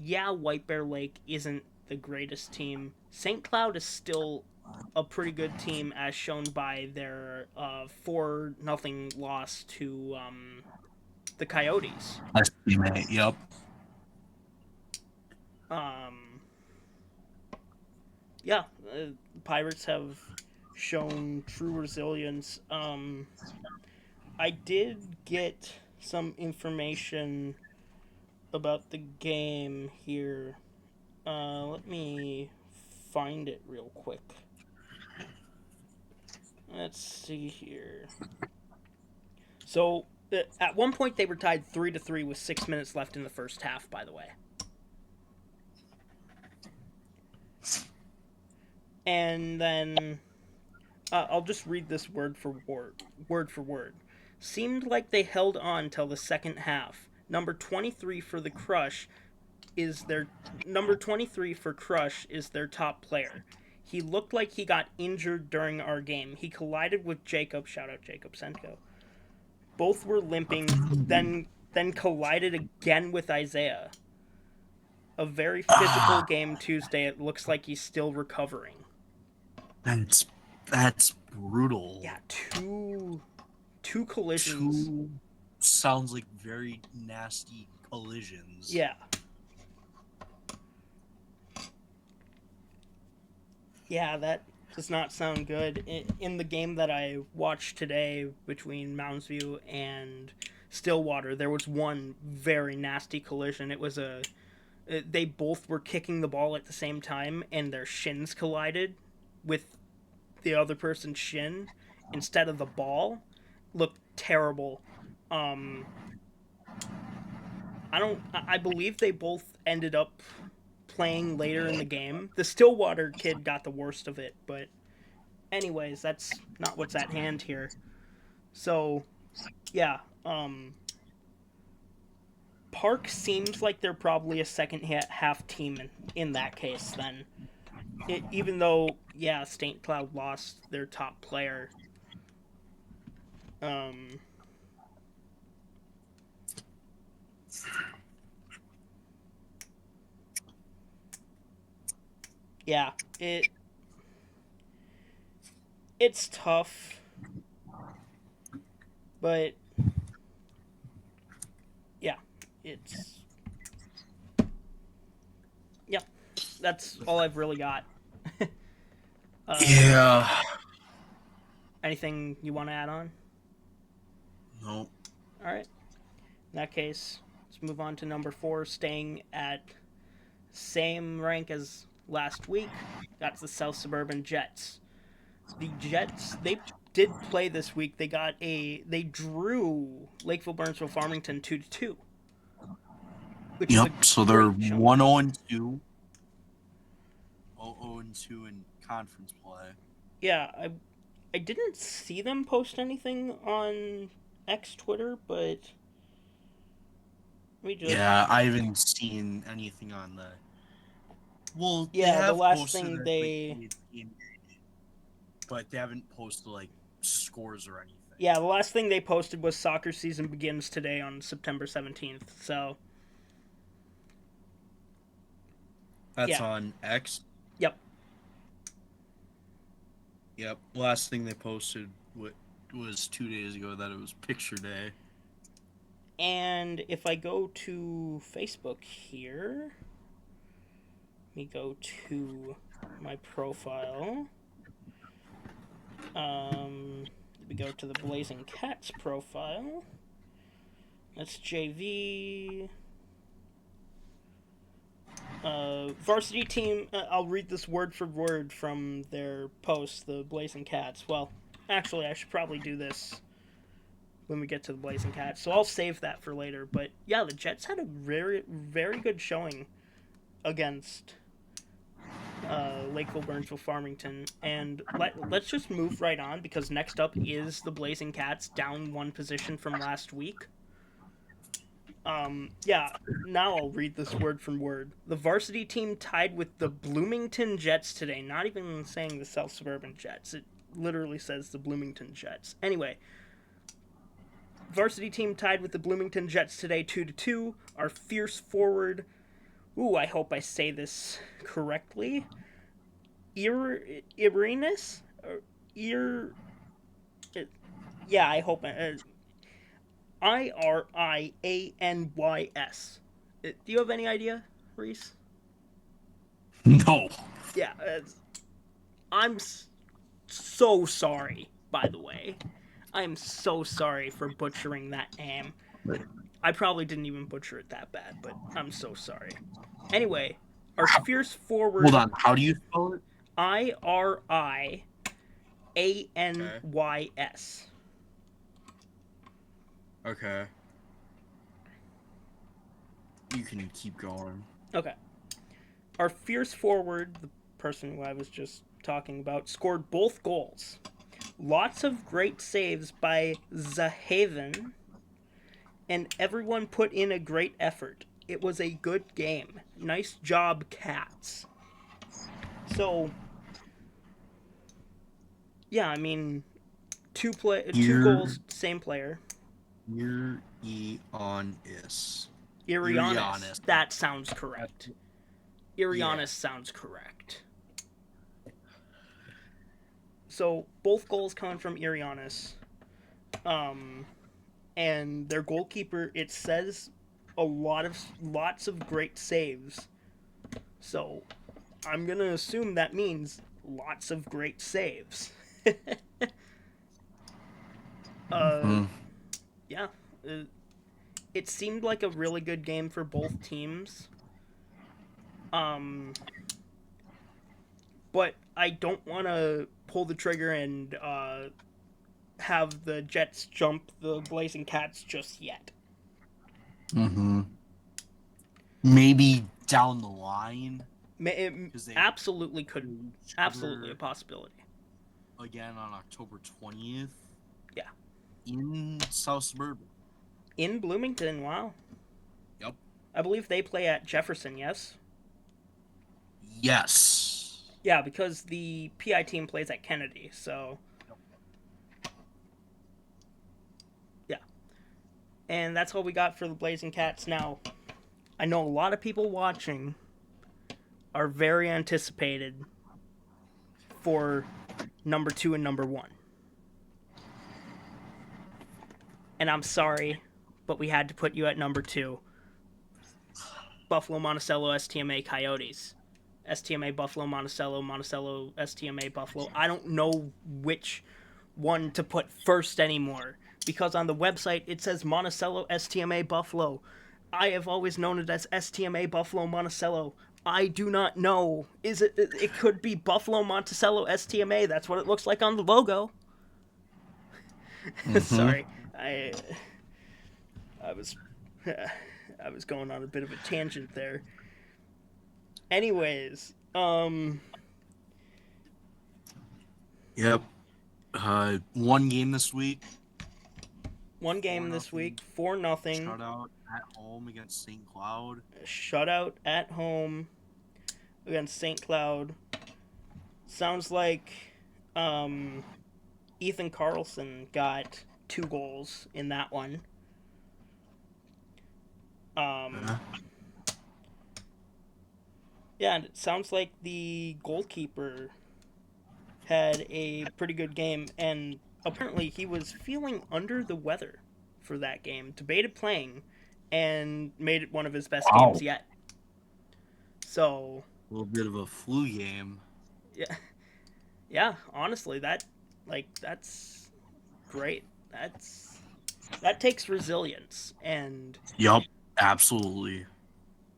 Yeah, White Bear Lake isn't the greatest team. St. Cloud is still a pretty good team, as shown by their 4-0 loss to the Coyotes. Yep. yeah, Pirates have shown true resilience. I did get some information about the game here. Let me find it real quick. Let's see here. So at one point they were tied 3-3 with 6 minutes left in the first half. By the way, and then I'll just read this word for word. Word for word. Seemed like they held on till the second half. Number 23 for the Crush is their number 23 for Crush is their top player. He looked like he got injured during our game. He collided with Jacob. Shout out Jacob Senko. Both were limping. Then collided again with Isaiah. A very physical Ah, game Tuesday. It looks like he's still recovering. that's that's brutal. Yeah, two collisions. Two sounds like very nasty collisions. Yeah. Yeah, that does not sound good. In the game that I watched today between Mounds View and Stillwater, there was one very nasty collision. It was a they both were kicking the ball at the same time and their shins collided with the other person's shin instead of the ball. Looked terrible. Um I believe they both ended up playing later in the game. The Stillwater kid got the worst of it, but anyways, that's not what's at hand here. So, yeah, Park seems like they're probably a second half team in that case then. Even though, yeah, St. Cloud lost their top player. Um, yeah, it's tough, but yeah, it's yeah, that's all I've really got. uh, Yeah. Anything you want to add on? No. All right. In that case, let's move on to number 4, staying at same rank as last week. That's the South Suburban Jets. The Jets, they did play this week. They drew Lakeville Burnsville Farmington 2-2, which is a Yep. So they're great showing. 1-0-2. 0-2 in conference play. Yeah, I didn't see them post anything on X Twitter, but let me just Yeah, I haven't seen anything on the. Well, they yeah, the have last posted thing it, like, they but they haven't posted like scores or anything. yeah, the last thing they posted was soccer season begins today on September 17th. So, That's yeah. on X. Yep. Yep. Last thing they posted was 2 days ago that it was picture day. And if I go to Facebook here, let me go to my profile. We go to the Blazing Cats profile. That's JV. Varsity team. I'll read this word for word from their post, the Blazing Cats. Well, actually, I should probably do this when we get to the Blazing Cats, so I'll save that for later. But yeah, the Jets had a very, very good showing against Lakeville, Burnsville, Farmington, and let's just move right on because next up is the Blazing Cats, down one position from last week. Yeah, now I'll read this word from word. The varsity team tied with the Bloomington Jets today. Not even saying the South Suburban Jets. It literally says the Bloomington Jets. Anyway, varsity team tied with the Bloomington Jets today 2-2. Our fierce forward, ooh, I hope I say this correctly. Irinus? Ir. Yeah, I hope. Irianys. Do you have any idea, Reese? No. Yeah, I'm so sorry, by the way. I am so sorry for butchering that name. I probably didn't even butcher it that bad, but I'm so sorry. Anyway, our fierce Hold forward on. How do you spell it? Okay. IRIANYS. Okay. You can keep going. Okay. Our fierce forward, the person who I was just talking about, scored both goals. Lots of great saves by Zahaven, and everyone put in a great effort. It was a good game. Nice job, Cats. So, yeah, I mean, two Here, goals, same player. here, on is. Irianis. Irianis. That sounds correct. Yeah. Irianis sounds correct. So both goals coming from Irianis. Um, and their goalkeeper, it says lots of great saves. So I'm gonna assume that means lots of great saves. uh, Hmm. yeah, uh, it seemed like a really good game for both teams. Um, but I don't want to pull the trigger and have the Jets jump the Blazing Cats just yet. Mm-hmm. Maybe down the line It because they absolutely could, play each absolutely a other possibility. again on October 20th Yeah, in South Suburban. in Bloomington. Wow, Yep. I believe they play at Jefferson. Yes. Yes. Yeah, because the PI team plays at Kennedy. So Yep. yeah, and that's all we got for the Blazing Cats. Now, I know a lot of people watching are very anticipated for number 2 and number 1. And I'm sorry, but we had to put you at number 2. Buffalo Monticello STMA Coyotes. STMA Buffalo Monticello, Monticello STMA Buffalo. I don't know which one to put first anymore because on the website it says Monticello STMA Buffalo. I have always known it as STMA Buffalo Monticello. I do not know. Is it? It could be Buffalo Monticello STMA. That's what it looks like on the logo. Mm-hmm. Sorry, I was I was going on a bit of a tangent there. Anyways, Yep. One game this week. one Four game this nothing week, 4-0. shutout at home against St. Cloud. Shutout at home against St. Cloud. Sounds like um, Ethan Carlson got 2 goals in that one. Um, Yeah. yeah, and it sounds like the goalkeeper had a pretty good game, and apparently he was feeling under the weather for that game. Debated playing, and made it one of his best games Wow. yet. So A little bit of a flu game. yeah, yeah. Honestly, that's great. That takes resilience, and Yep. Absolutely.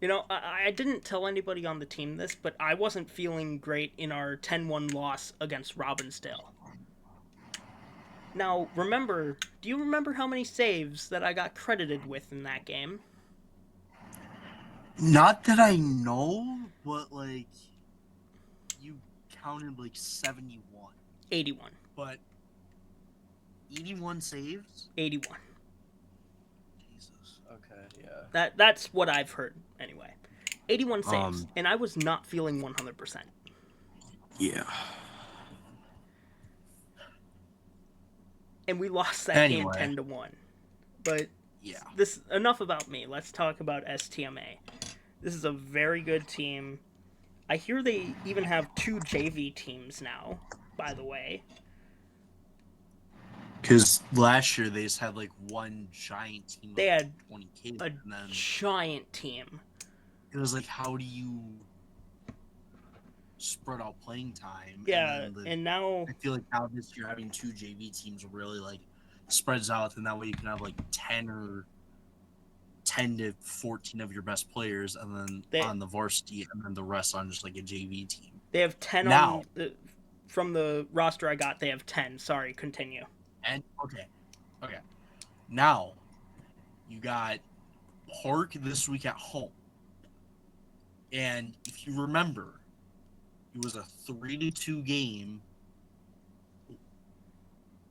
I didn't tell anybody on the team this, but I wasn't feeling great in our 10-1 loss against Robbinsdale. Now, do you remember how many saves that I got credited with in that game? Not that I know, but like you counted like 71. 81. But 81 saves? 81. Jesus. Okay, yeah. That's what I've heard anyway. 81 saves, Um, and I was not feeling 100%. yeah. And we lost that game Anyway, 10-1. But yeah. this enough about me. Let's talk about STMA. This is a very good team. I hear they even have 2 JV teams now, by the way. Because last year they just had like one giant team They of had 20 kids, a and then giant team. it was like, how do you spread out playing time. Yeah, And then and now I feel like now this year having 2 JV teams really like spreads out, and that way you can have like 10 to 14 of your best players, and then they on the varsity, and then the rest on just like a JV team. they have 10 Now, on the, from the roster I got. They have 10. Sorry, continue. and okay. Now you got Park this week at home, and if you remember, it was a 3-2 game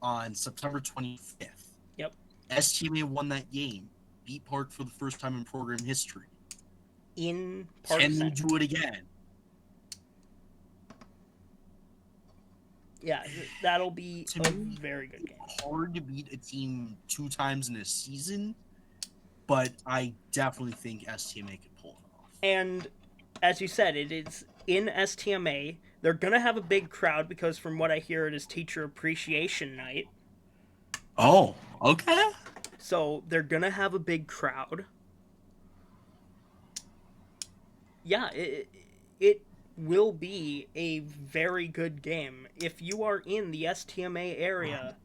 on September 25th. Yep. STMA won that game, beat Park for the first time in program history. In Park Can they Center. do it again? Yeah, that'll be To a me, very good game. Hard to beat a team 2 times in a season, but I definitely think STMA could pull it off. And as you said, it is in STMA. They're gonna have a big crowd because, from what I hear, it is Teacher Appreciation Night. Oh, okay. So they're gonna have a big crowd. Yeah, it will be a very good game. If you are in the STMA area,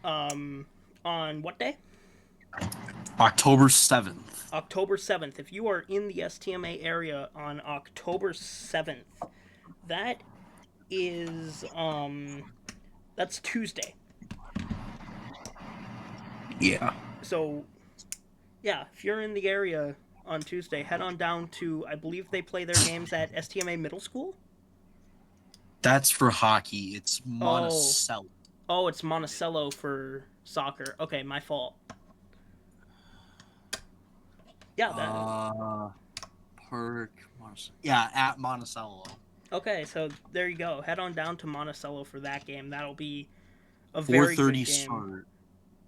on what day? October 7th. October 7th. If you are in the STMA area on October 7th, that is that's Tuesday. Yeah. So yeah, if you're in the area on Tuesday, head on down to, I believe they play their games at STMA Middle School. That's for hockey. It's Oh, Monticello. oh, it's Monticello for soccer. Okay, my fault. Yeah, that. Park. Yeah, at Monticello. Okay, so there you go. Head on down to Monticello for that game. That'll be a very good 4:30 game. start.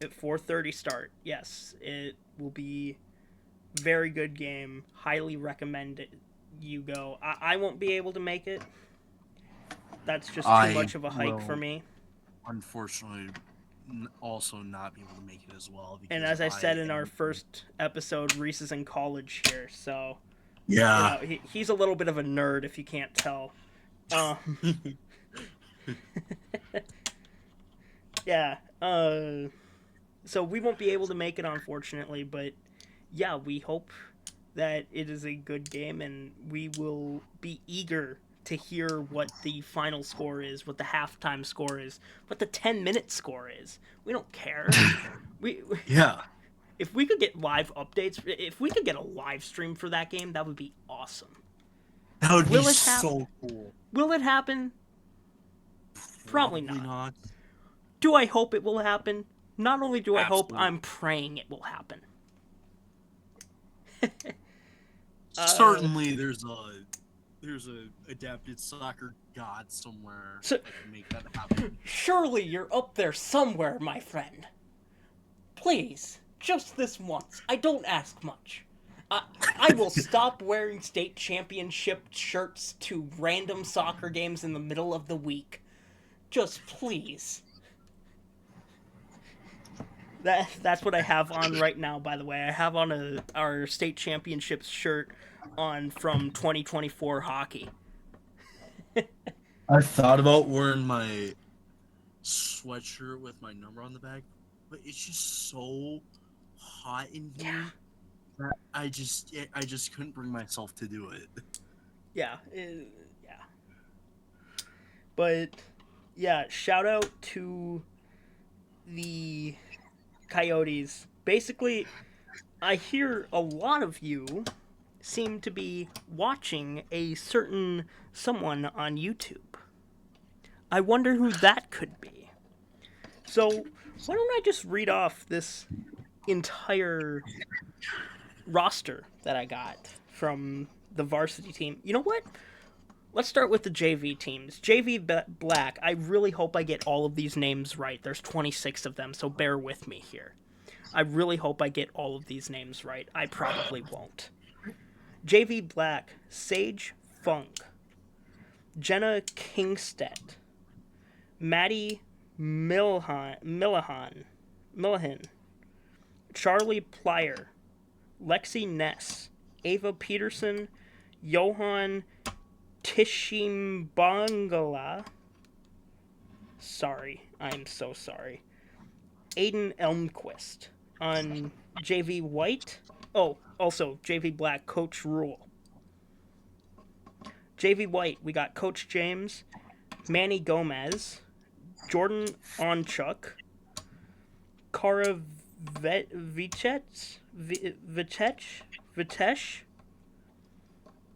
At 4:30 start. Yes, it will be very good game. Highly recommend it. You go. I won't be able to make it. That's just too much of a hike for me. Unfortunately, also not be able to make it as well. And as I said in our first episode, Reese is in college here, so yeah, you know, he's a little bit of a nerd if you can't tell. Yeah. So we won't be able to make it, unfortunately, but yeah, we hope that it is a good game, and we will be eager to hear what the final score is, what the halftime score is, what the 10-minute score is. We don't care. yeah. If we could get live updates, if we could get a live stream for that game, that would be awesome. That would be so cool. Will it happen? Probably not. not. Do I hope it will happen? Not only do I hope, I'm praying it will happen. Certainly, there's a adapted soccer god somewhere that can make that happen. Surely you're up there somewhere, my friend. Please, just this once. I don't ask much. I will stop wearing state championship shirts to random soccer games in the middle of the week. Just please. That's what I have on right now, by the way. I have on our state championships shirt on from 2024 hockey. I thought about wearing my sweatshirt with my number on the back, but it's just so hot in here that I just couldn't bring myself to do it. Yeah, yeah. But yeah, shout out to the Coyotes. Basically, I hear a lot of you seem to be watching a certain someone on YouTube. I wonder who that could be. So, why don't I just read off this entire roster that I got from the varsity team? You know what? Let's start with the JV teams. JV Black, I really hope I get all of these names right. There's 26 of them, so bear with me here. I really hope I get all of these names right. I probably won't. JV Black, Sage Funk, Jenna Kingstead, Maddie Millahan, Charlie Plyer, Lexi Ness, Ava Peterson, Johan Tishimbangala. Sorry, I'm so sorry. Aiden Elmquist. On JV White. Oh, also JV Black, Coach Rule. JV White, we got Coach James, Manny Gomez, Jordan Onchuk, Kara Vitesh,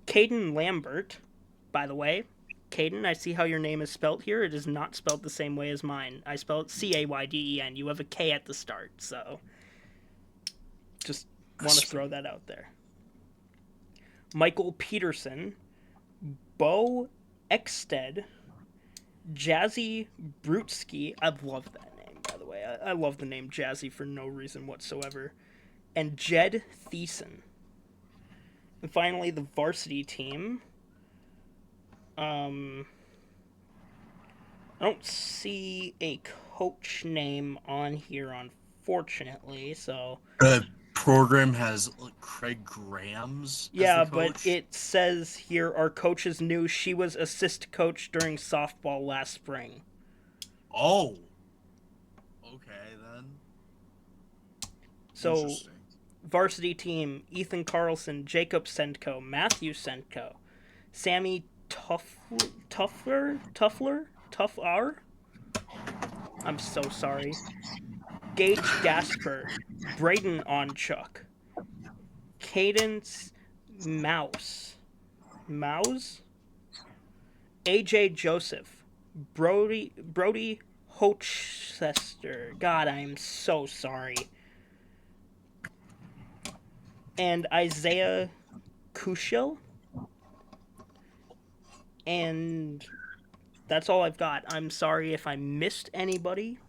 Caden Lambert. By the way, Caden, I see how your name is spelled here. It is not spelled the same way as mine. I spell it Cayden. You have a K at the start, so just want to throw that out there. Michael Peterson, Bo Eksted, Jazzy Brutsky. I love that name, by the way. I love the name Jazzy for no reason whatsoever. And Jed Thiessen. And finally, the varsity team. I don't see a coach name on here, unfortunately. So The program has Craig Grams. yeah, as the but coach. it says here our coach is new. She was assist coach during softball last spring. Oh. Okay then. So Interesting. varsity team: Ethan Carlson, Jacob Sendko, Matthew Sendko, Sammy Tuffler. I'm so sorry. Gage Gasper, Braden Onchuk, Cadence Mouse, AJ Joseph, Brody Hochester. God, I'm so sorry. And Isaiah Kushel. And that's all I've got. I'm sorry if I missed anybody.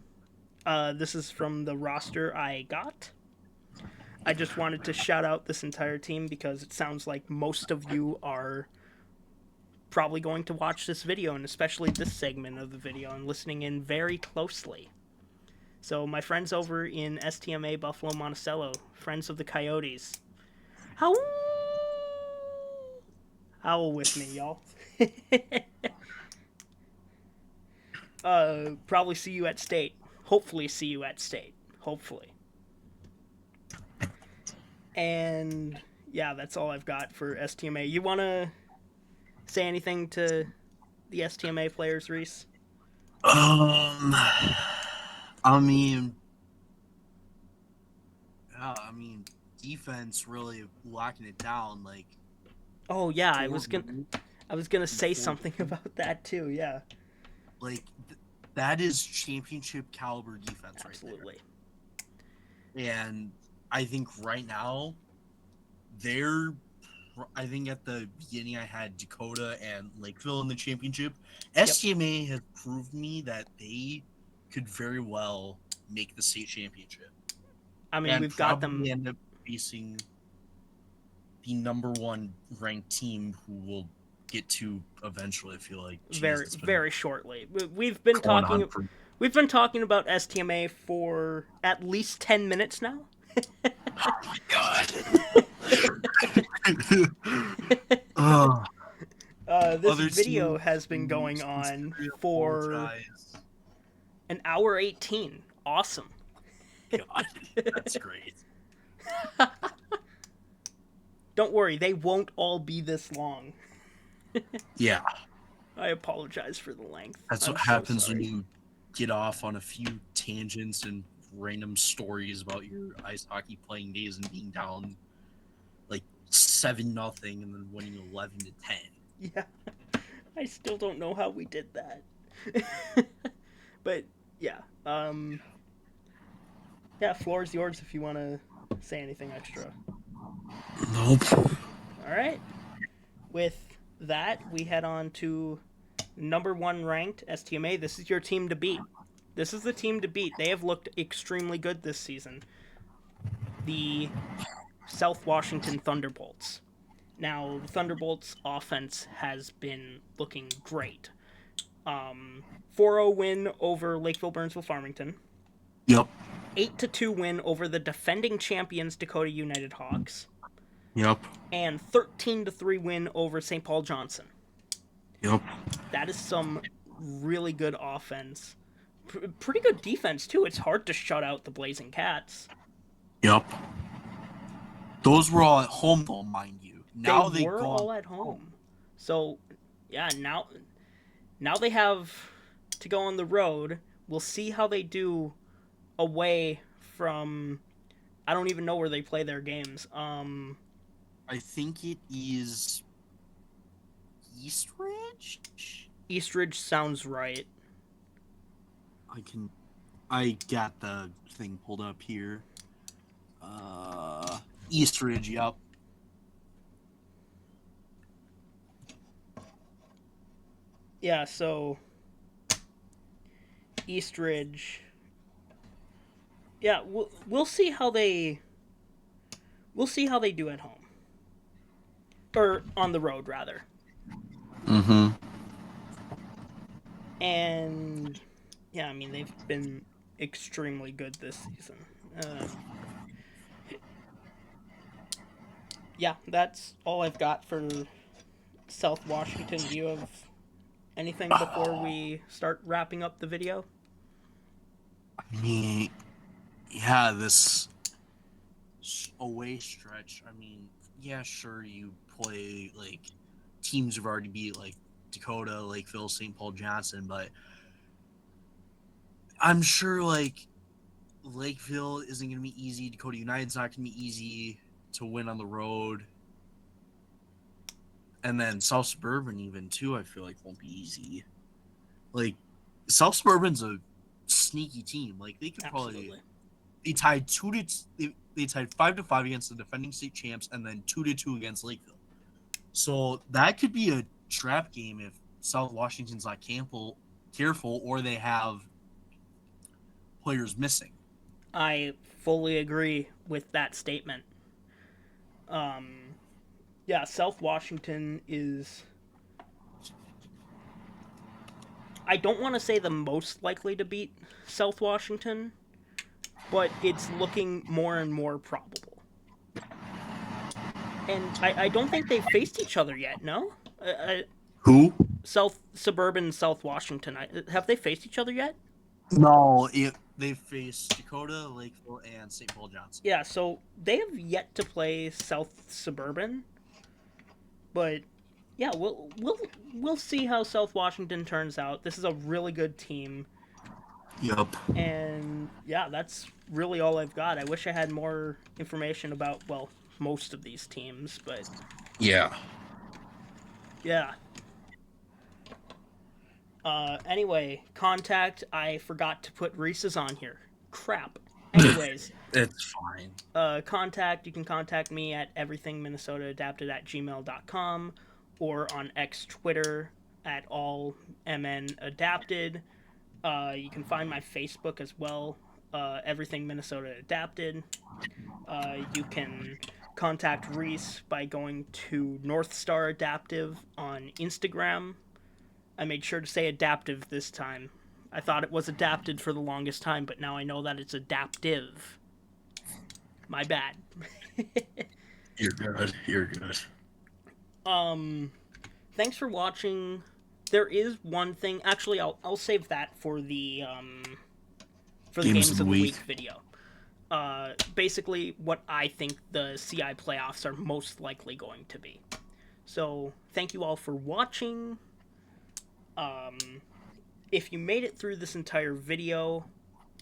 This is from the roster I got. I just wanted to shout out this entire team because it sounds like most of you are probably going to watch this video, and especially this segment of the video, and listening in very closely. So my friends over in STMA Buffalo Monticello, friends of the Coyotes, howl with me, y'all. Probably see you at state. Hopefully see you at state. Hopefully. And yeah, that's all I've got for STMA. You want to say anything to the STMA players, Reese? I mean, yeah, defense really locking it down. Like, Oh yeah, I four was gonna goals I was gonna in say four something games. about that too. Yeah, Like, that is championship caliber defense absolutely. right there. And I think right now, they're. I think at the beginning I had Dakota and Lakeville in the championship. Yep. STMA has proved me that they could very well make the state championship. I mean, And we've got them probably end up facing the number one ranked team who will get to eventually. I feel like very shortly. We've been going talking on for we've been talking about STMA for at least 10 minutes now. God. uh, This other video teams has been going on sincerely for apologize. an hour 18. Awesome. God, that's great. Don't worry, they won't all be this long. Yeah, I apologize for the length. that's I'm what so happens when sorry. you get off on a few tangents and random stories about your ice hockey playing days and being down like 7-0 and then winning 11-10. Yeah, I still don't know how we did that. But yeah, yeah, floor is yours if you want to say anything extra. Nope. All right. With that, we head on to number 1 ranked STMA. This is your team to beat. This is the team to beat. They have looked extremely good this season. The South Washington Thunderbolts. Now, the Thunderbolts' offense has been looking great. 4-0 win over Lakeville Burnsville Farmington. Yep. 8-2 win over the defending champions Dakota United Hawks. Yep. And 13-3 win over St. Paul Johnson. Yep. That is some really good offense. Pretty good defense, too. It's hard to shut out the Blazing Cats. Yep. Those were all at home, though, mind you. They Now they were go on all at home. So, yeah, now they have to go on the road. We'll see how they do away from. I don't even know where they play their games. I think it is Eastridge. Eastridge sounds right. I got the thing pulled up here. Eastridge, yep. Yeah, so Eastridge. Yeah, we'll see how they do at home or on the road rather. Mm-hmm. And yeah, I mean they've been extremely good this season. Yeah, that's all I've got for South Washington. Do you have anything before we start wrapping up the video? I mean, yeah, this away stretch. I mean, yeah, sure, you play like teams have already beat like Dakota, Lakeville, St. Paul, Johnson, but I'm sure like Lakeville isn't going to be easy. Dakota United's not going to be easy to win on the road. And then South Suburban even too, I feel like won't be easy. Like South Suburban's a sneaky team. Like they could Absolutely. probably they tied they tied 5-5 against the defending state champs and then 2-2 against Lakeville. So that could be a trap game if South Washington's not careful or they have players missing. I fully agree with that statement. Yeah, South Washington is. I don't want to say the most likely to beat South Washington, but it's looking more and more probable. And I don't think they've faced each other yet, no? Who? South Suburban South Washington. Have they faced each other yet? No, they faced Dakota, Lakeville, and St. Paul Johnson. Yeah, so they have yet to play South Suburban, but yeah, we'll see how South Washington turns out. This is a really good team. Yep. And yeah, that's really all I've got. I wish I had more information about, well, most of these teams, but Yeah. yeah. Anyway, contact. I forgot to put Reese's on here. Crap. Anyways, It's fine. contact. You can contact me at everythingminnesotaadapted@gmail.com or on X Twitter at allmnadapted. You can find my Facebook as well, Everything Minnesota Adapted. You can contact Reese by going to North Star Adaptive on Instagram. I made sure to say adaptive this time. I thought it was adapted for the longest time, but now I know that it's adaptive. My bad. You're good. You're good. Thanks for watching. There is one thing. Actually, I'll save that for the games of the week video. Basically, what I think the CI playoffs are most likely going to be. So, thank you all for watching. If you made it through this entire video,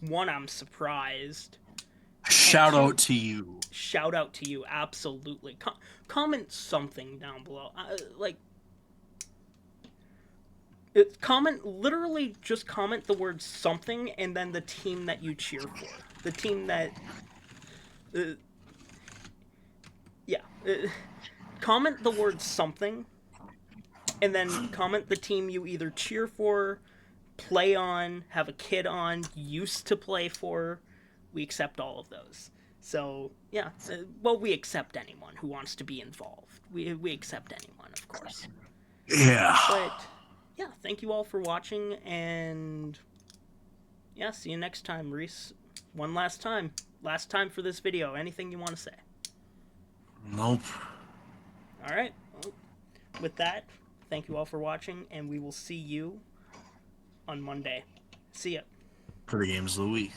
one, I'm surprised. Shout out to you. Shout out to you, absolutely. Comment something down below. Literally just comment the word something and then the team that you cheer for. The team that. Comment the word something and then comment the team you either cheer for, play on, have a kid on, used to play for. We accept all of those. So, yeah. Well, we accept anyone who wants to be involved. We accept anyone, of course. Yeah. But, yeah, thank you all for watching, and, yeah, see you next time, Reese. One last time. Last time for this video. Anything you want to say? Nope. All right. Well, with that, Thank you all for watching, and we will see you on Monday. See ya. For the games of the week.